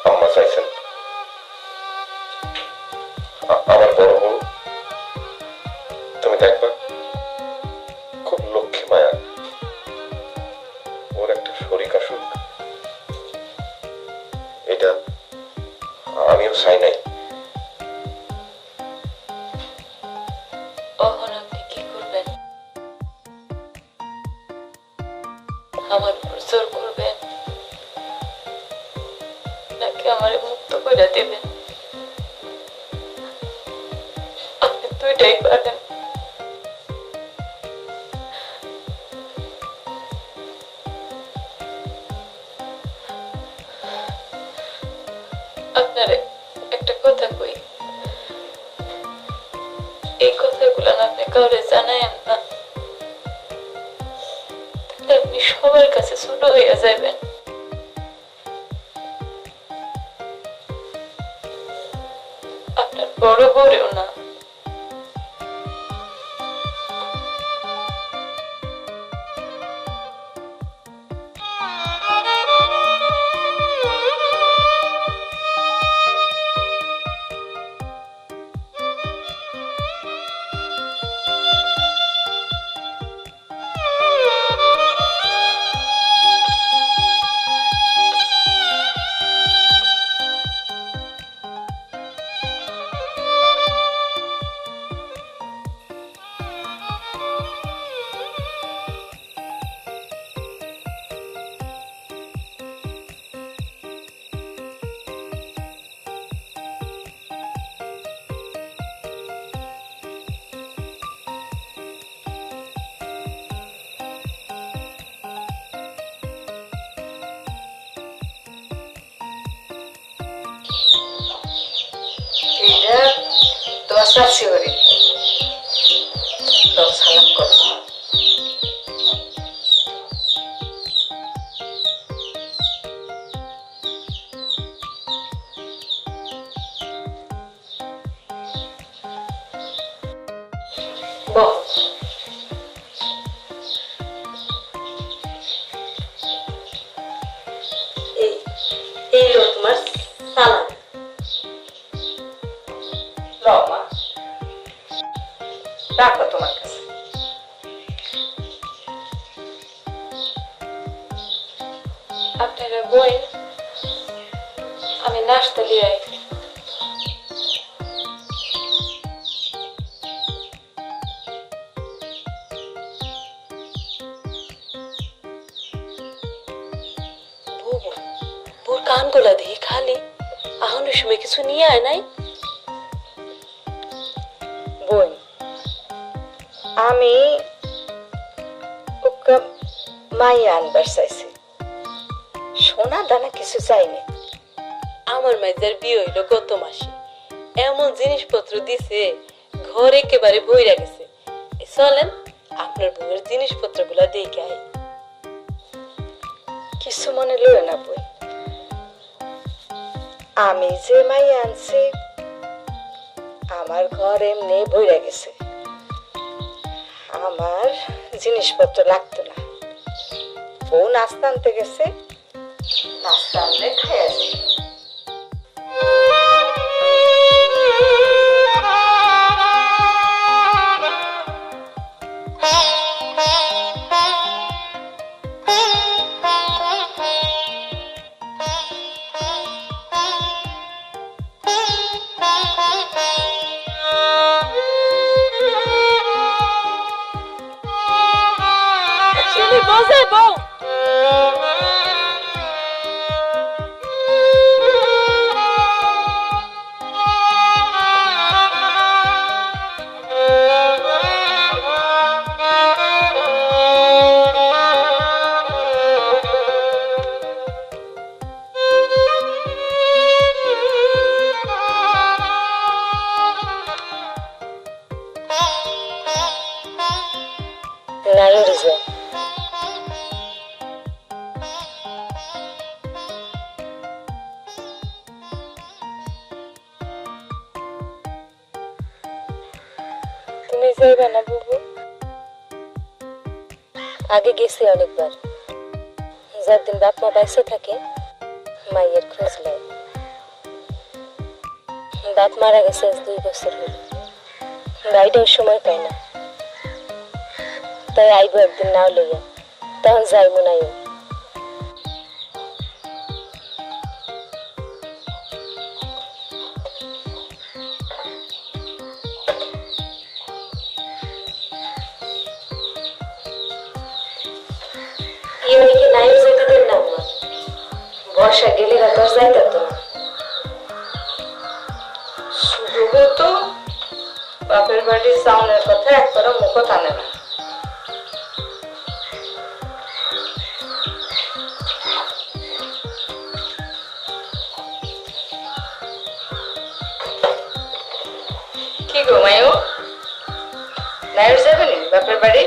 আম্মা চাইছেন। আমার বড় বউ তুমি দেখবা খুব লক্ষ্মী মায়া, ওর একটা শরীর আসুক, এটা আমিও চাই নাই। তখন আপনি কি করবেন? আমার উপর জোর করবেন নাকি আমারে মুক্ত করে দিবেন? আপনি দুইটাই পারেন। আপনারে একটা কথা কই, ছোট হইয়া যাইবেন। আপনার বড় বড়েও না। এটা তোমার শাশি বাড়ি, দাও সালাম করো। বহ। এই লো তোমার সালাম। লও মা, রাখো তোমার কাছে। আপনারা বই, আমি নাস্তা লিয়ে আই। বোর কান গোলা দেখি খালি, আহনের সময় কিছু নিয়ে আয় নাই। বোন, আমি ওকে মাইয়া আনবার চাইছি, সোনা দানা কিছু চাইনি। আমার মাইজার বিয়ে হইল গত মাসে, এমন জিনিসপত্র দিছে ঘর একেবারে বইরা গেছে। চলেন আপনার বউয়ের জিনিসপত্র গুলা দেখে আই। কিছু মনে লয় না বই, আমি যে মাইয়া আনছি আমার ঘর এমনি বইরা গেছে, আমার জিনিসপত্র লাগতো না। ও নাস্তা আনতে গেছে, নাস্তা আনলে খাই আসি। বসে বউ, তুমি যাইবে না বুবু? আগে গেছি অনেকবার, যার দিন বাপ মা বাইসে থাকে মাইয়ের খোঁজ লয়। বাপ মারা গেছে 2 বছর হলো, বাইরেও সময় পাই না, তাই আইবো একদিন নাও লইয়া, তখন যাইবো নাইও। বর্ষা গেলে রাত যাইতে তো শুধু তো বাপের বাড়ির সাউনের কথা একবারও মুখ টানে না। কি গো মায়ু, নাইর যাবে নি বাপের বাড়ি?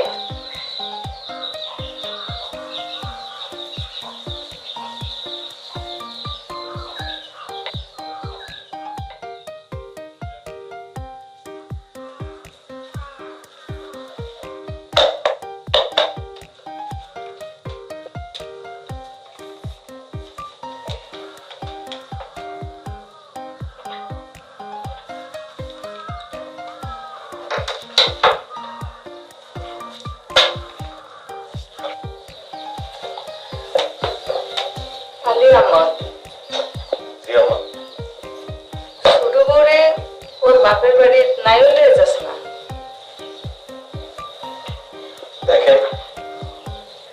আলী আহমদ জি আম্মা। ছোট বউরে ওর বাপের বাড়ি নাই হলে যাস না। দেখেন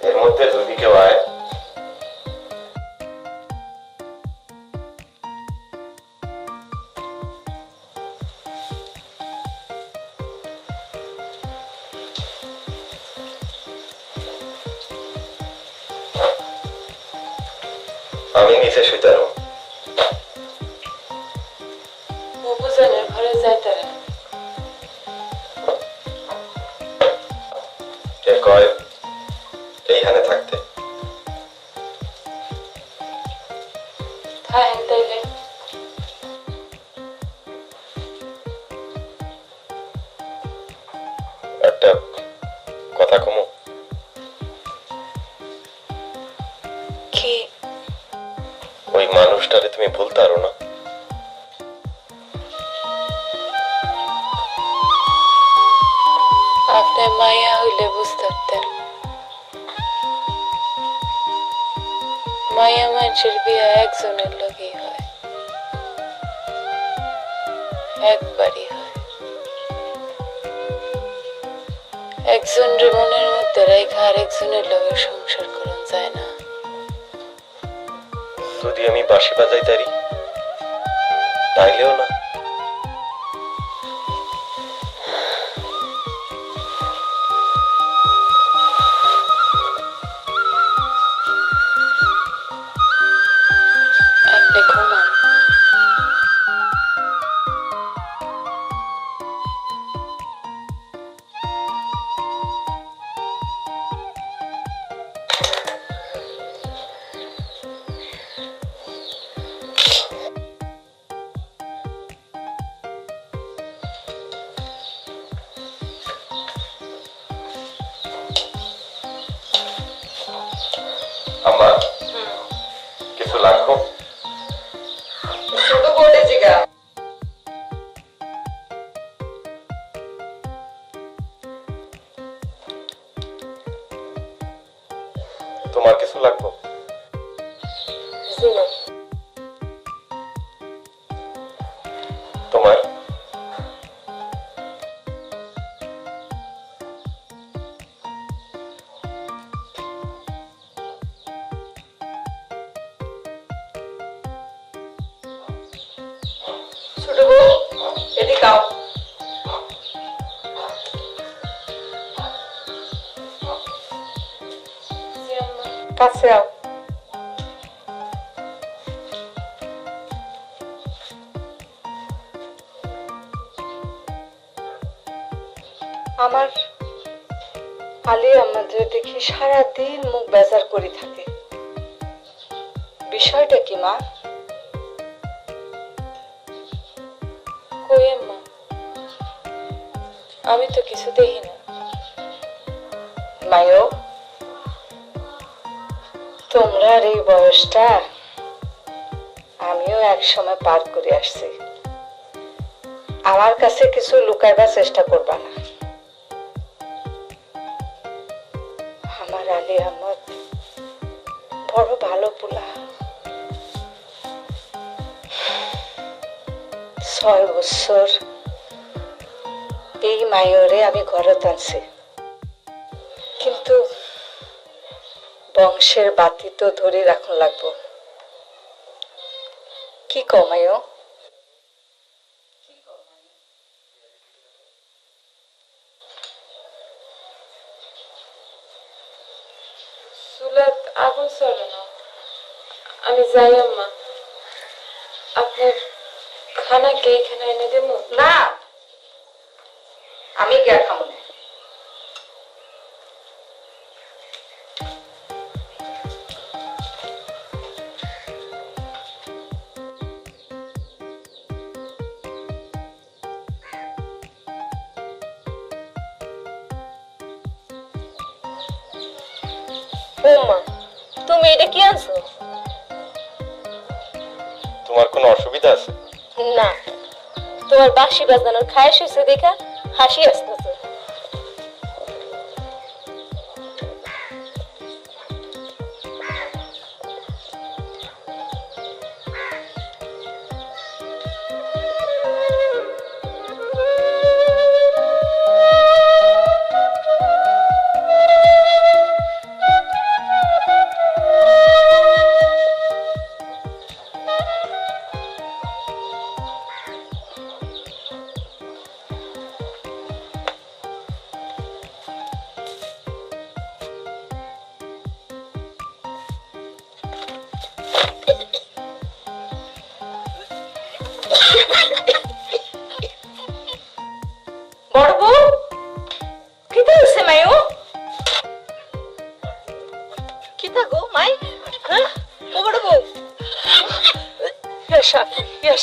এর মধ্যে যদি কেউ আয় আমি নিচে শুইতে পারবো। বুঝানের ঘরে যাইতে রে কে কয় এইখানে থাকতে? থাকেন তাইলে। একটা কথা কমু? কি? ওই মানুষটারে তুমি ভুলতে পারো না? আপনি মায়া হইলে বুঝতে পারতেন। মায়া মানুষের বিয়া একজনের লগেই হয়, একবারই হয়। একজনের মনের মধ্যে রেখে আরেকজনের লগে সংসার করা যায় না। যদি আমি বাঁশি বাজাইতারি তাইলেও না? আপনি ঘুমান। আম্মা কিছু লাগবো? ছোট বউরে জিগা। তোমার কিছু লাগবো? তোমার? ছোট বউ এদিকে আও। কাছে আও। আমার আলী আমাদের দেখি সারাদিন মুখ বেজার করে থাকে, বিষয়টা কি মা? কই আম্মা, আমি তো কিছু দেখি না। মায়ো, তোমরা এই বয়সটা আমিও এক সময় পার করে আসছি। আমার কাছে কিছু লুকাইবার চেষ্টা করবা না। আমার আলী আহমদ বড় ভালো পোলা। 6 বছর এই মায়রে আমি ঘরে টানছি, কিন্তু বংশের বাতি তো ধরে রাখুন লাগবো। কি কমায়ও? চুলাত আগুন চলে না, আমি যাই আম্মা। আপনার খানা কে এখানে এনে দেব? না, আমি গিয়া খাবো না। বৌমা, তুমি এটা কি আনছো? তোমার কোনো অসুবিধা আছে? না, তোমার বাঁশি বাজানোর খায়স হয়েছে দেখা হাসি আসতেছে। বড় বউ কি হয়েছে মায়ু? কি গো মাই? হ্যাঁ ও বড় বউ,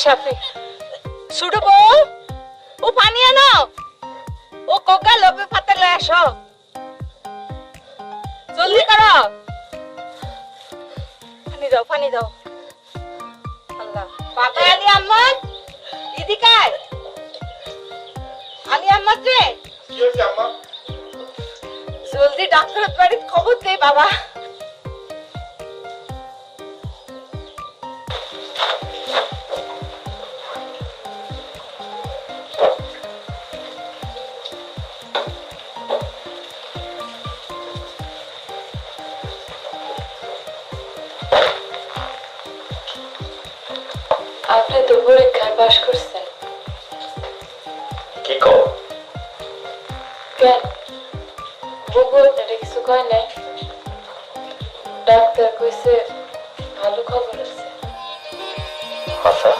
শাফি ছোট বউ, ও পানি আনো, ও কোকা লোপে পাতে লয়ে আসো, জলদি করো, পানি দাও। আল্লাহ পাতা আলি আম্মদ, এদিকে আয়। আলি আম্মদ রে, কি হয়েছে আম্মা? জলদি ডাক্তারের বাড়িতে খবর দে বাবা। আপনি তো পরীক্ষায় পাশ করছেন। কি কও? কেন বুবু আপনারা কিছু কয় নাই? ডাক্তার কইছে ভালো খবর আছে। আচ্ছা,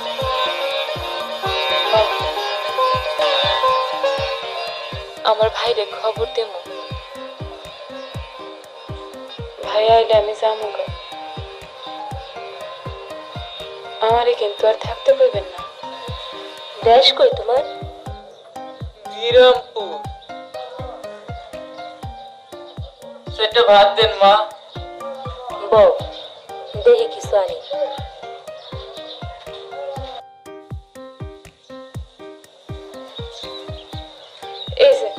আমার ভাইরে খবর দেবো, ভাই আইলে আমি যাবো গা। আমারে কিন্তু আর থাকতে পারবেন না। দেশ কই তোমার? বিরামপুর। সেটা ভাত দেন মা। বউ দেখি কিছু আনি। এই যে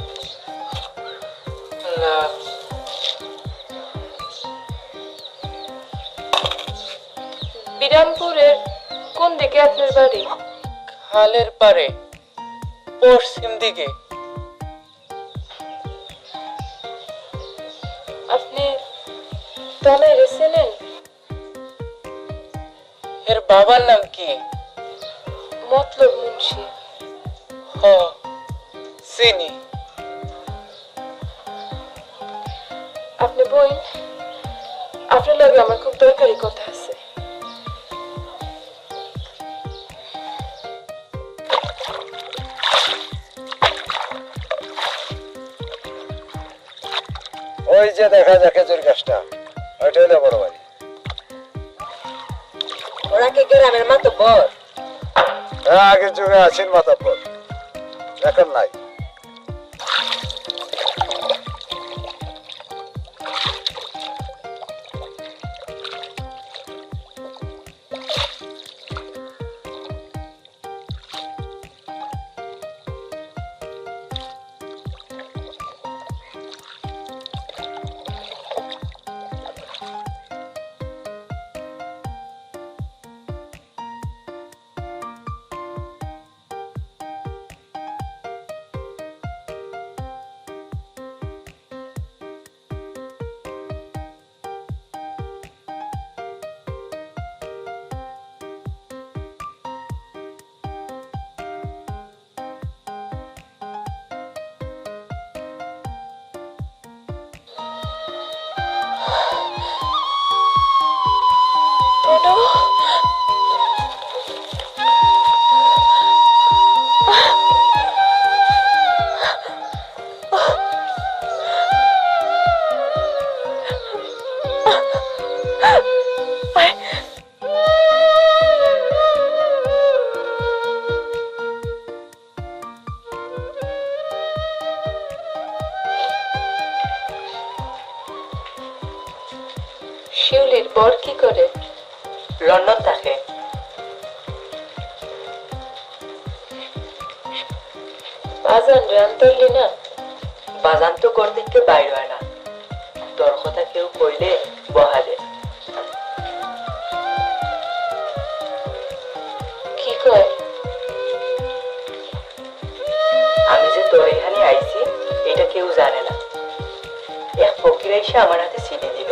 বিরামপুরের কোন দিকে আপনার বাড়ি? খালের পারে পশ্চিম দিকে। আপনি তলায় চেনেন? এর বাবার নাম কি? মতলব মুন্সি। হ, চিনি। আপনি বইন, আপনার লগে আমার খুব দরকারি কথা আছে। ওই যে দেখা যায় খেজুর গাছটা, ওইটা হলো বড় বাড়ি। ওরা কি গ্রামের মাতব্বর? হ্যাঁ, আগের যুগে আছেন মাতাব্বর, এখন নাই। শিউলির বর কি করে? লন্ডন থাকে। বাজান রান তুললি না? বাজান তো ঘর থেকে বাইর হয় না, তোর কথা কেউ কইলে বহালে। কি কয়? আমি যে তোর এখানে আইছি এটা কেউ জানে না। এক ফকির এসে আমার হাতে চিঠি দিল,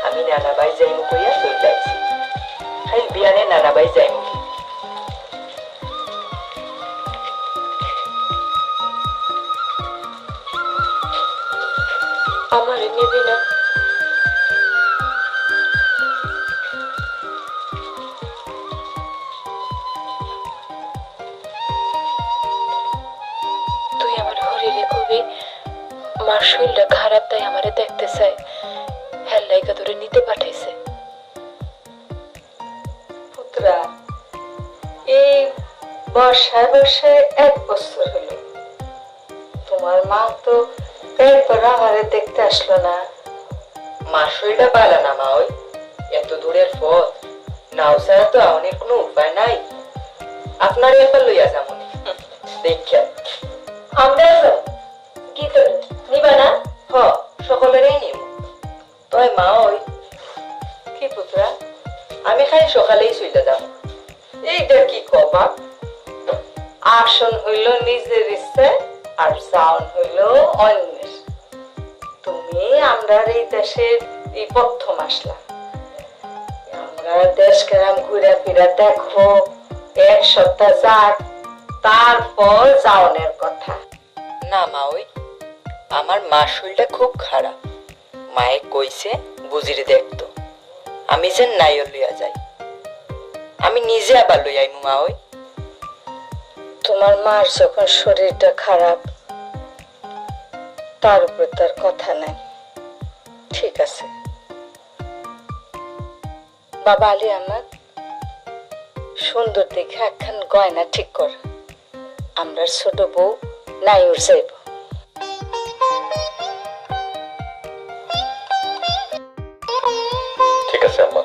আমি নানাবাই যাইমু কইয়া চলে আইছি। খাইল বিয়ানে নানাবাই যাইমু কি? আমারে নিবি না? মার শরীরটা খারাপ, তাই আমারে দেখতে চাই, হ্যাঁ লাইগা ধরে নিতে পাঠাইছে। পুত্রা, এই বর্ষায় বর্ষায় 1 বছর হলো, তোমার মা তো একবার আমারে দেখতে আসলো না। মার শরীরটা ভালো না মা, ওই এত দূরের পথ, নাও ছাড়া তো আমাদের কোনো উপায় নাই। আপনার একবার লইয়া যাবো দেখা। আমরা কি তো নিবা না? হ, সকলেরই নিব। তয় মা ওই কি পুত্রা, আমি খালি সকালেই চলে যাব। এইটা কি কবা? আসন হইল নিজের ইচ্ছে আর সাউন হইল অন্যের। তুমি আমরা এই দেশের এই প্রথম আসলা, আমরা দেশ কেরাম ঘুরে ফিরে দেখো, 1 সপ্তাহ যাক, তারপর যাওনের কথা। না মা, ওই আমার মার শরীরটা খুব খারাপ। মায়ে কইছে বুঝিরে দেখতো, আমি যে নাই লইয়া যাই, আমি নিজে আবার লই আইমু মা। ওই তোমার মার যখন শরীরটা খারাপ, তার উপর তার কথা নাই। ঠিক আছে বাবা আলী আহমদ, সুন্দর দেখে একখান গয়না ঠিক কর, আমরা ছোট বউ নাই উঠ যাইব। ঠিক আছে আম্মা।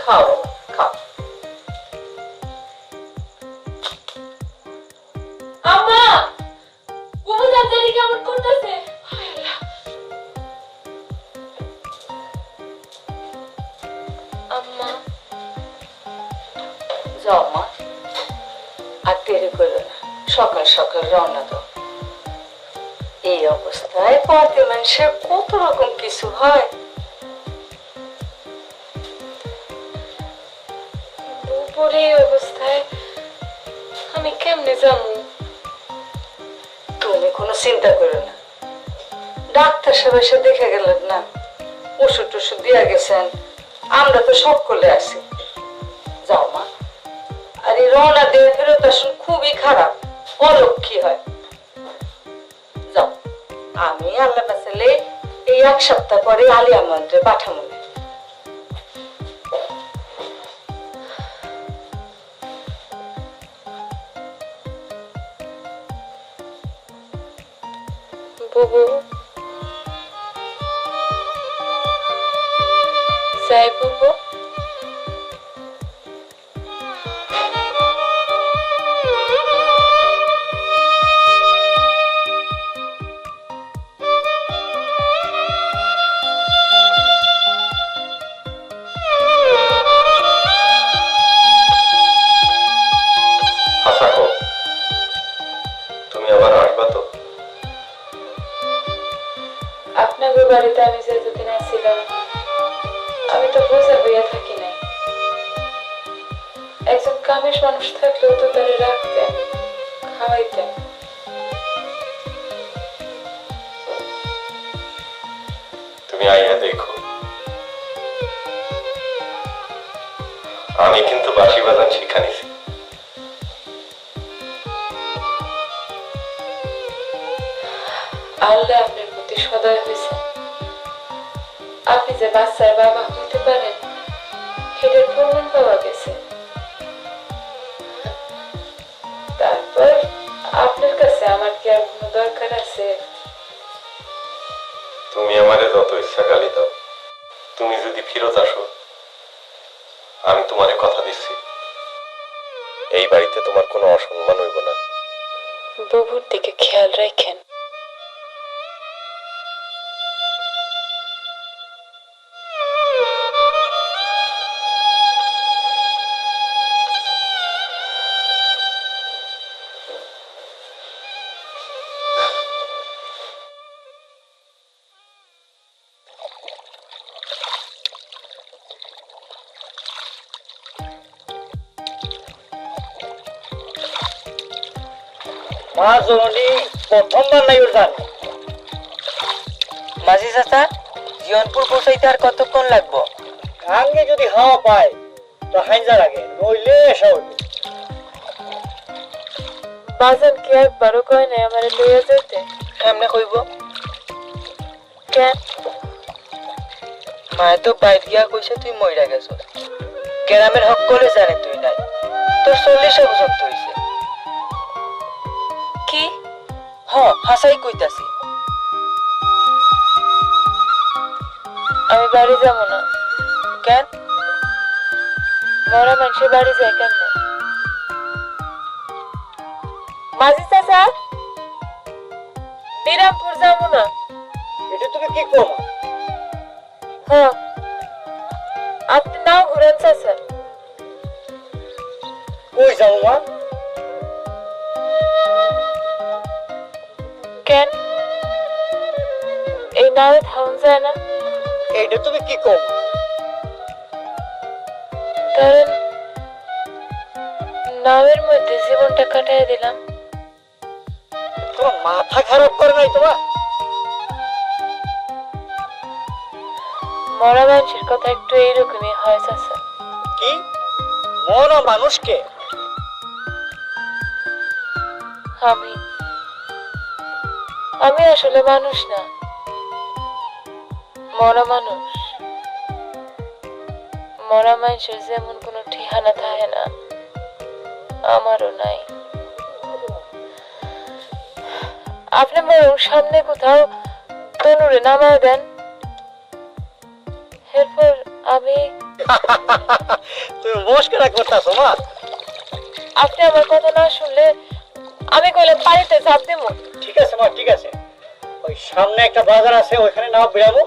খাও খাও। আম্মা, বুবু দাদারি কেমন করতেছে? আম্মা, যাও মা, আর দেরি করো না, সকাল সকাল রওনা দাও। এই অবস্থায় পথে মানুষের কত রকম কিছু হয়। বুবুর এই অবস্থায় আমি কেমনে যাবো? তুমি কোনো চিন্তা করো না, ডাক্তার সাহেব এসে দেখে গেলেন না, ওষুধ টষুধ দিয়া গেছেন, আমরা তো সব করলে আছি। যাও মা, আর এই রওনা দিয়ে ফেরত আসুন খুবই খারাপ, অলক্ষী হয়। যাও, আমি আল্লাহ বাঁচালে এই 1 সপ্তাহ পরে আলিয়া মন্ত্রে পাঠাবো। বুবু, যাই বুবু। আশা কর তুমি আবার আসবা তো? আপনাদের বাড়িতে আমি যে এতদিন আসছিলাম, আমি তো বোঝা হইয়া থাকি নাই। একজন কামের মানুষ থাকলেও তো তারা রাখতেন, খাওয়াইতেন। তুমি আইয়া দেখো, আমি কিন্তু বাঁশি বাজান শিখা নিছি। আল্লাহ আপনার প্রতি সদয় হয়েছে। আপনি যে বাচ্চার বাবা হইতে পারেন, এটার প্রমাণ পাওয়া গেছে। তারপর আপনার কাছে আমার কি আর কোনো দরকার আছে? তুমি আমারে যত ইচ্ছা গালি দাও, তুমি যদি ফিরত আসো, আমি তোমারে কথা দিচ্ছি, এই বাড়িতে তোমার কোনো অসম্মান হইব না। বুবুর দিকে খেয়াল রাখেন। মা জননী প্রথমবার নাই উঠান। মাঝি চাচা, জিয়নপুর পৌঁছাইতে আর কতক্ষণ লাগবো? আঙ্গে যদি হাওয়া পায় তো হাইজার আগে নইলে এসা হইবে। বাজান কি একবারও কয় নাই আমারে লইয়া যেতে? কেমনে কইব? কেন? মায়ে তো বাইর গিয়া কইছে তুই মইরা গেছ। গ্রামের সকলে জানে তুই নাই, তোর 40 পর্যন্ত হইছে। কি? হ, হাসাই কইতাছি। আমি বাড়ি যাবো না। কেন? মরা মানুষের বাড়ি যায় কেমনে? মাঝি চাচা, বিরামপুর যাবো না। এটা তুমি কি কম? হ্যাঁ, আপনি নাও ঘুরেন চাচা। কই যাও মা? কেন? এই নাওয়ে থাউন যায় না? এইটা তুমি কি কম? ধরেন নাওয়ের মধ্যে জীবনটা কাটাই দিলাম। তোমার মাথা খারাপ করে নাই তোমার? মরা মানুষের কথা একটু এইরকমই হয় চাচা। কি মরা মানুষকে? আমি আসলে মানুষ না, মরা মানুষ। মরা মানুষের যেমন কোনো ঠিকানা থাকে না, আমারও নাই। আপনি বরং সামনে কোথাও তনুরে নামায় দেন, এরপর আমি। তুমি মস্করা করতেছো মা? আপনি আমার কথা না শুনলে আমি কইলাম পানিতে চাপ দেব। ঠিক আছে মা, ঠিক আছে। ওই সামনে একটা বাজার আছে, ওইখানে নাও বেরাবো।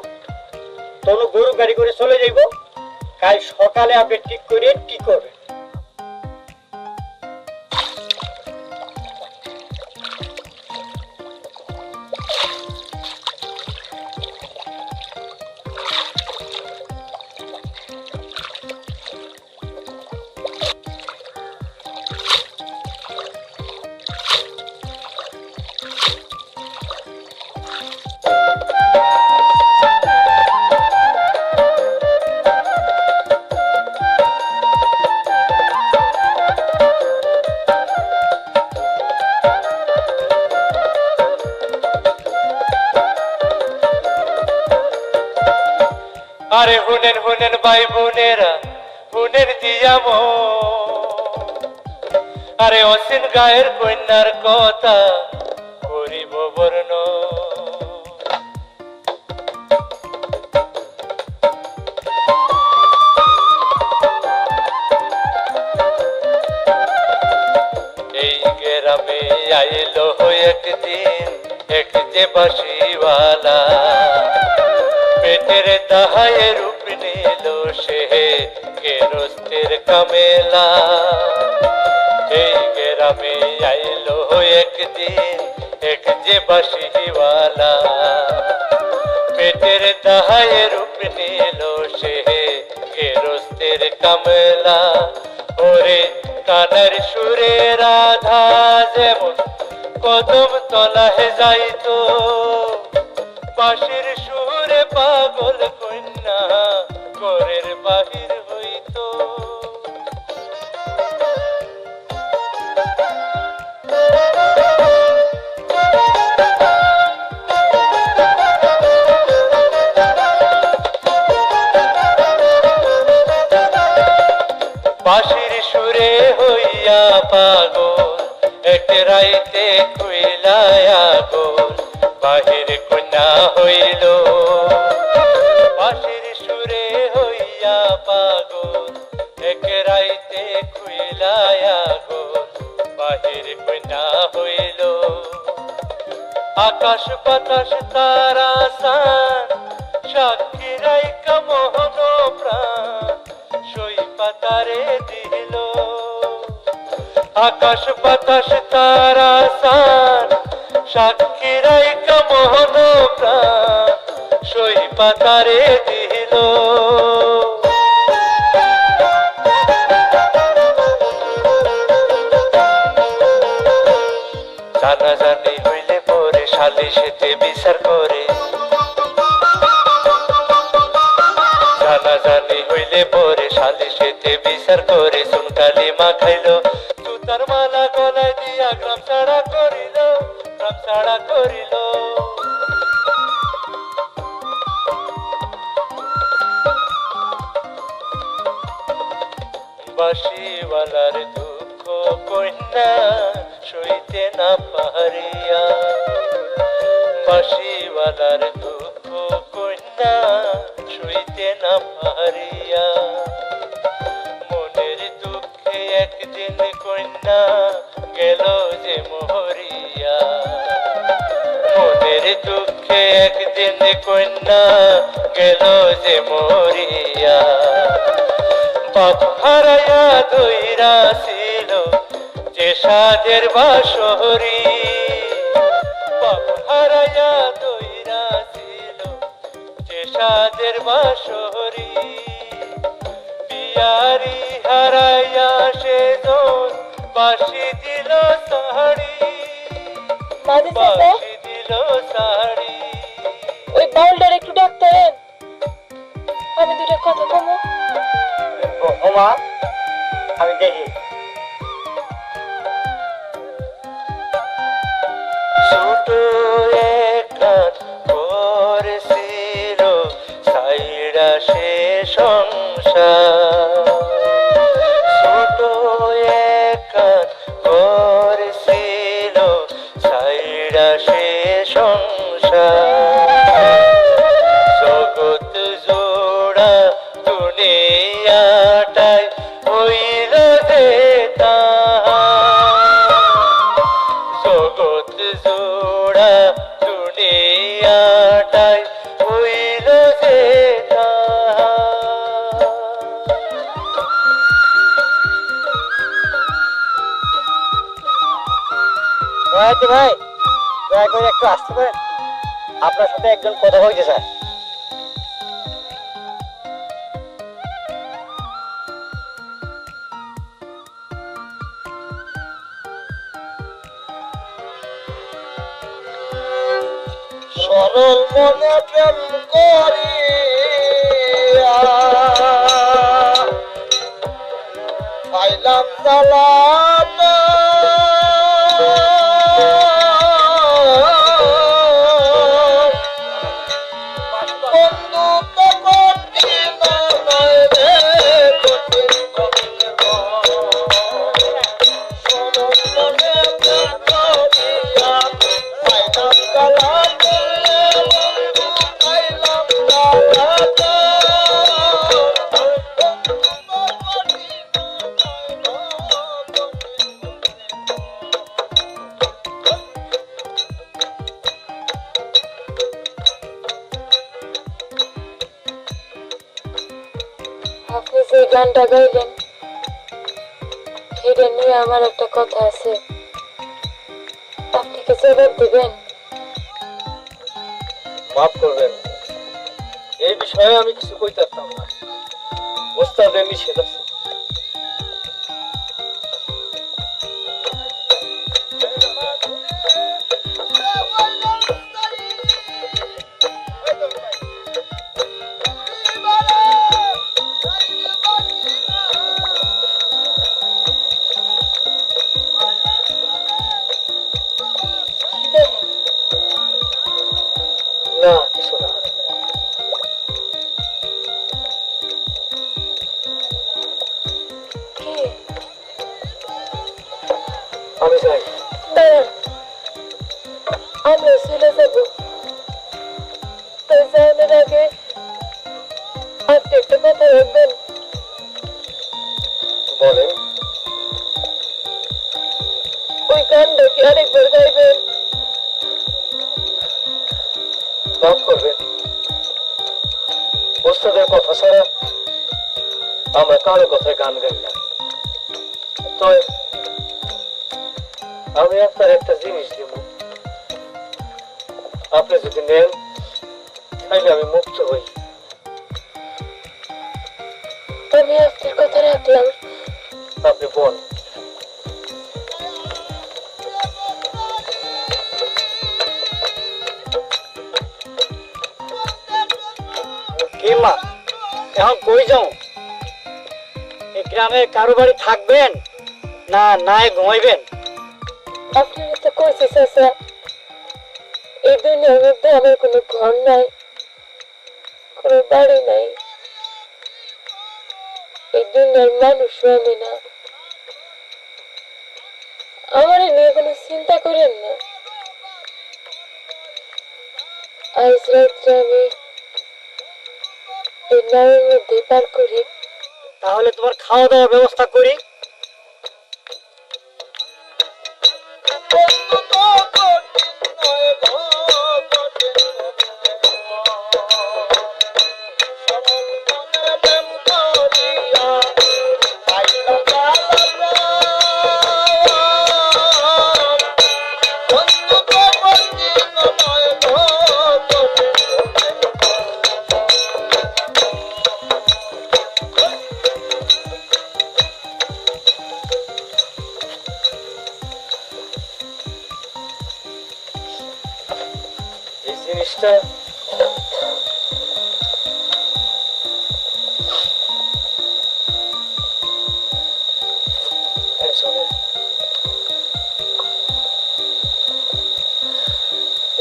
তনু গরু গাড়ি করে চলে যাইব। কাল সকালে আপনি ঠিক করে কি করবেন? আরে হুনেন হুনেন ভাই বোনেরা, হুনেন দিয়াম। আরে অসীন গায়ের কন্যার কথা করিব বর্ণ। এই গ্রামে আইলো একদিন এক যে বাসিওয়ালা, পেটের দাহায় রূপ নিল সে গেরস্তের কামেলা। এই গ্রামে আইলো একদিন এক যে বাসিওয়ালা, পেটের দাহায় রূপ নিল সে গেরস্তের কামেলা। ওরে কানের সুরে রাধা যেমন কদম তলায় যাইতো, বাঁশির সুরে পাগল কন্যা ঘরের বাহির হইতো। বাঁশির সুরে হইয়া পাগল এক রাইতে খুইলায়া গোল, বাহির কন্যা হইল। বাঁশির সুরে হইয়া পাগল এক রাইতে খুইলায়া গোল, বাহির কন্যা হইল। আকাশ বাতাস তারা সান সাক্ষী রাইকা মোহন প্রাণ সই পাতারে দিল। আকাশ বাতাস তারা সান সাক্ষী রাইকা মোহন প্রাণ সই পাতারে দিল। জানাজানি হইলে পরে সালিশেতে বিচার করে, জানাজানি হইলে নেশার করে সুনকালি মাখাইলো জুতার মালা গলায় দিয়া গ্রাম ছাড়া করিল গ্রাম ছাড়া করিল বাঁশিওয়ালার দুঃখ কন্যা সইতে না পারিয়া বাঁশিওয়ালার দুঃখ কন্যা সইতে না পারিয়া মনের দুঃখে একদিন কন্যা গেল যে মরিয়া মনের দুঃখে একদিন কন্যা গেল যে মরিয়া বাপ হারাইয়া দইরা ছিল যে সাজের বাসরি বাপ হারাইয়া দইরা ছিল যে সাজের বাসরি পিয়ারি হারাইয়া সেজন বাসি দিল শাড়ি মাঝে চাচা বাসি দিল শাড়ি ওই বাউলটার একটু ডাক্তার আমি দুটা কথা কমো ওমা আমি দেখি ছোট একখান ঘর ছিল সাইরা সে সংসার ছোট একখান ঘর ছিল সাইরা সে সংসার জগৎ জোড়া দুনিয়াটাই হইল যে জগৎ জোড়া দুনিয়াটাই হইল যে ভাই দয়া করে একটু আসতে পারেন আপনার সাথে একজন কথা বলতে চায় সরল মনে প্রেম করিয়া পাইলাম জ্বালানা বন্ধুকে কঠিন নয় রে কঠিন সরল মনে প্রেম করিয়া পাইলাম জ্বালানা আপনি যে গানটা গাইলেন এটা নিয়ে আমার একটা কথা আছে আপনি কি জবাব দিবেন মাফ করবেন এই বিষয়ে আমি কিছু কইতে পারতাম না ওস্তাদের নিষেধ আছে না কিছু না কি আমি চাই দাঁড়ান আমরা চলে যাব তো যাওয়ার আগে আপনি একটা কথা রাখবেন বলেন ওই গানটা কি আরেকবার গাইবেন মাফ করবেন ওস্তাদের কথা ছাড়া আমরা কারো কথায় গান গাই না তবে আমি আপনার একটা জিনিস দিব আপনি যদি নেন তাহলে আমি মুক্ত হই আমি আপনার কথা রাখলাম আপনি বল কি মা এখন কই যাও এই গ্রামে কারো বাড়ি থাকবেন না নাই ঘুমাইবেন? আপনারা তো কইছি চাচা, এই দুনিয়ার মধ্যে আমার কোনো ঘর নাই, কোনো বাড়ি নাই, এই দুনিয়ার মানুষও আমি না। আমার নিয়ে কোনো চিন্তা করেন না। আজ রাত্রে আমি এই নামের মধ্যে পার করি। তাহলে তোমার খাওয়া দাওয়ার ব্যবস্থা করি। এই জিনিসটা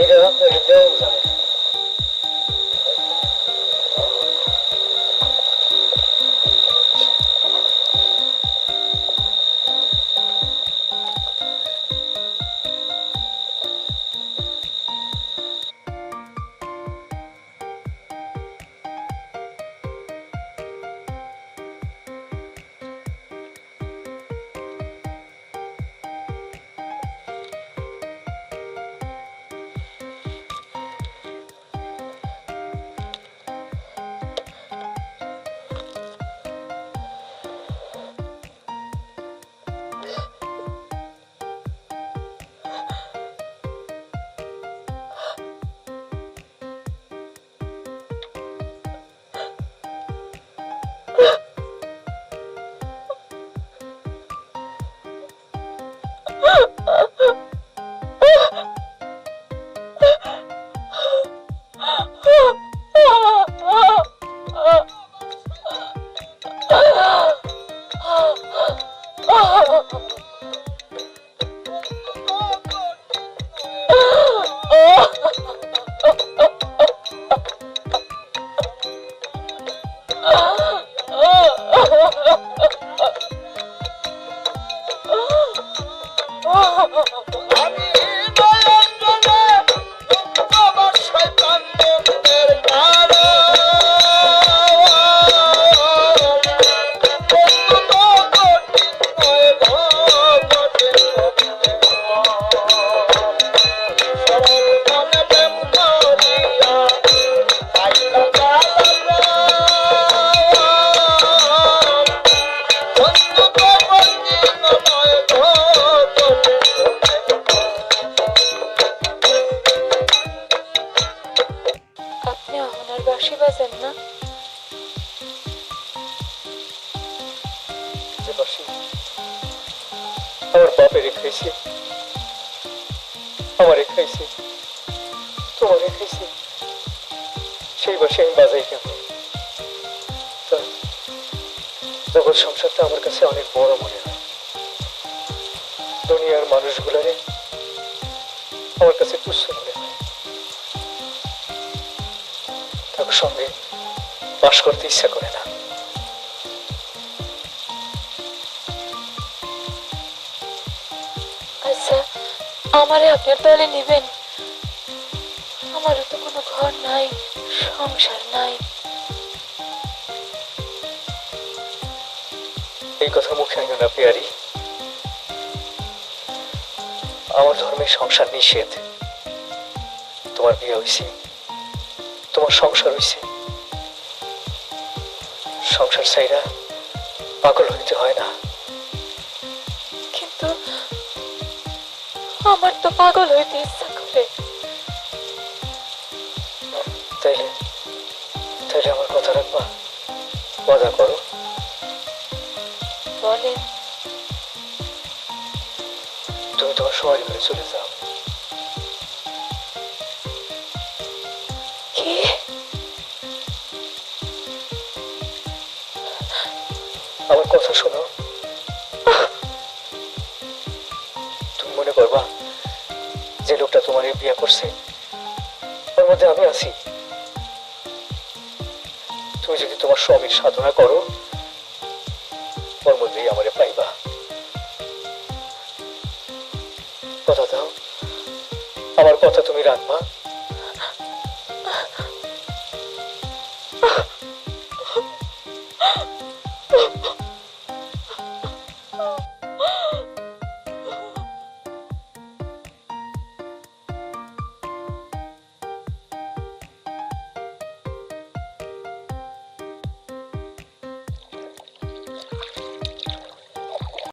এটা আপনাকে দেওয়া যায়। বাঁশি বাজেন না? যে বাঁশি আমার বাপের খাইছে, আমারে খাইছে, তোমারে খাইছে, সেই বাঁশি আমি বাজাই কেন? জগৎ সংসারটা আমার কাছে অনেক বড় মনে হয়। দুনিয়ার মানুষগুলারে আমার কাছে তুচ্ছ মনে হয়। তার সঙ্গে বাস করতে ইচ্ছা করে না। আচ্ছা, আমারে আপনার দলে নিবেন? আমারও তো কোনো ঘর নাই, সংসার নাই। এই কথা মুখে আনিও না পেয়ারি। আমার ধর্মে সংসার নিষেধ। তোমার বিয়ে হয়েছে, তোমার সংসার হয়েছে, সংসার চাইরা পাগল হইতে হয় না। কিন্তু আমার তো পাগল হইতে ইচ্ছা করে। তাইলে তাইলে আমার কথা রাখবা, মজা করো। বলেন। তুমি তোমার সময় করে চলে যাও। কি? আমার কথা শোনো, তুমি মনে করবা যে লোকটা তোমার বিয়ে করছে ওর মধ্যে আমি আছি। তুমি যদি তোমার স্বামীর সাধনা করো ওর মধ্যেই আমারে পাইবা। কথা দাও, আমার কথা তুমি রাখবা।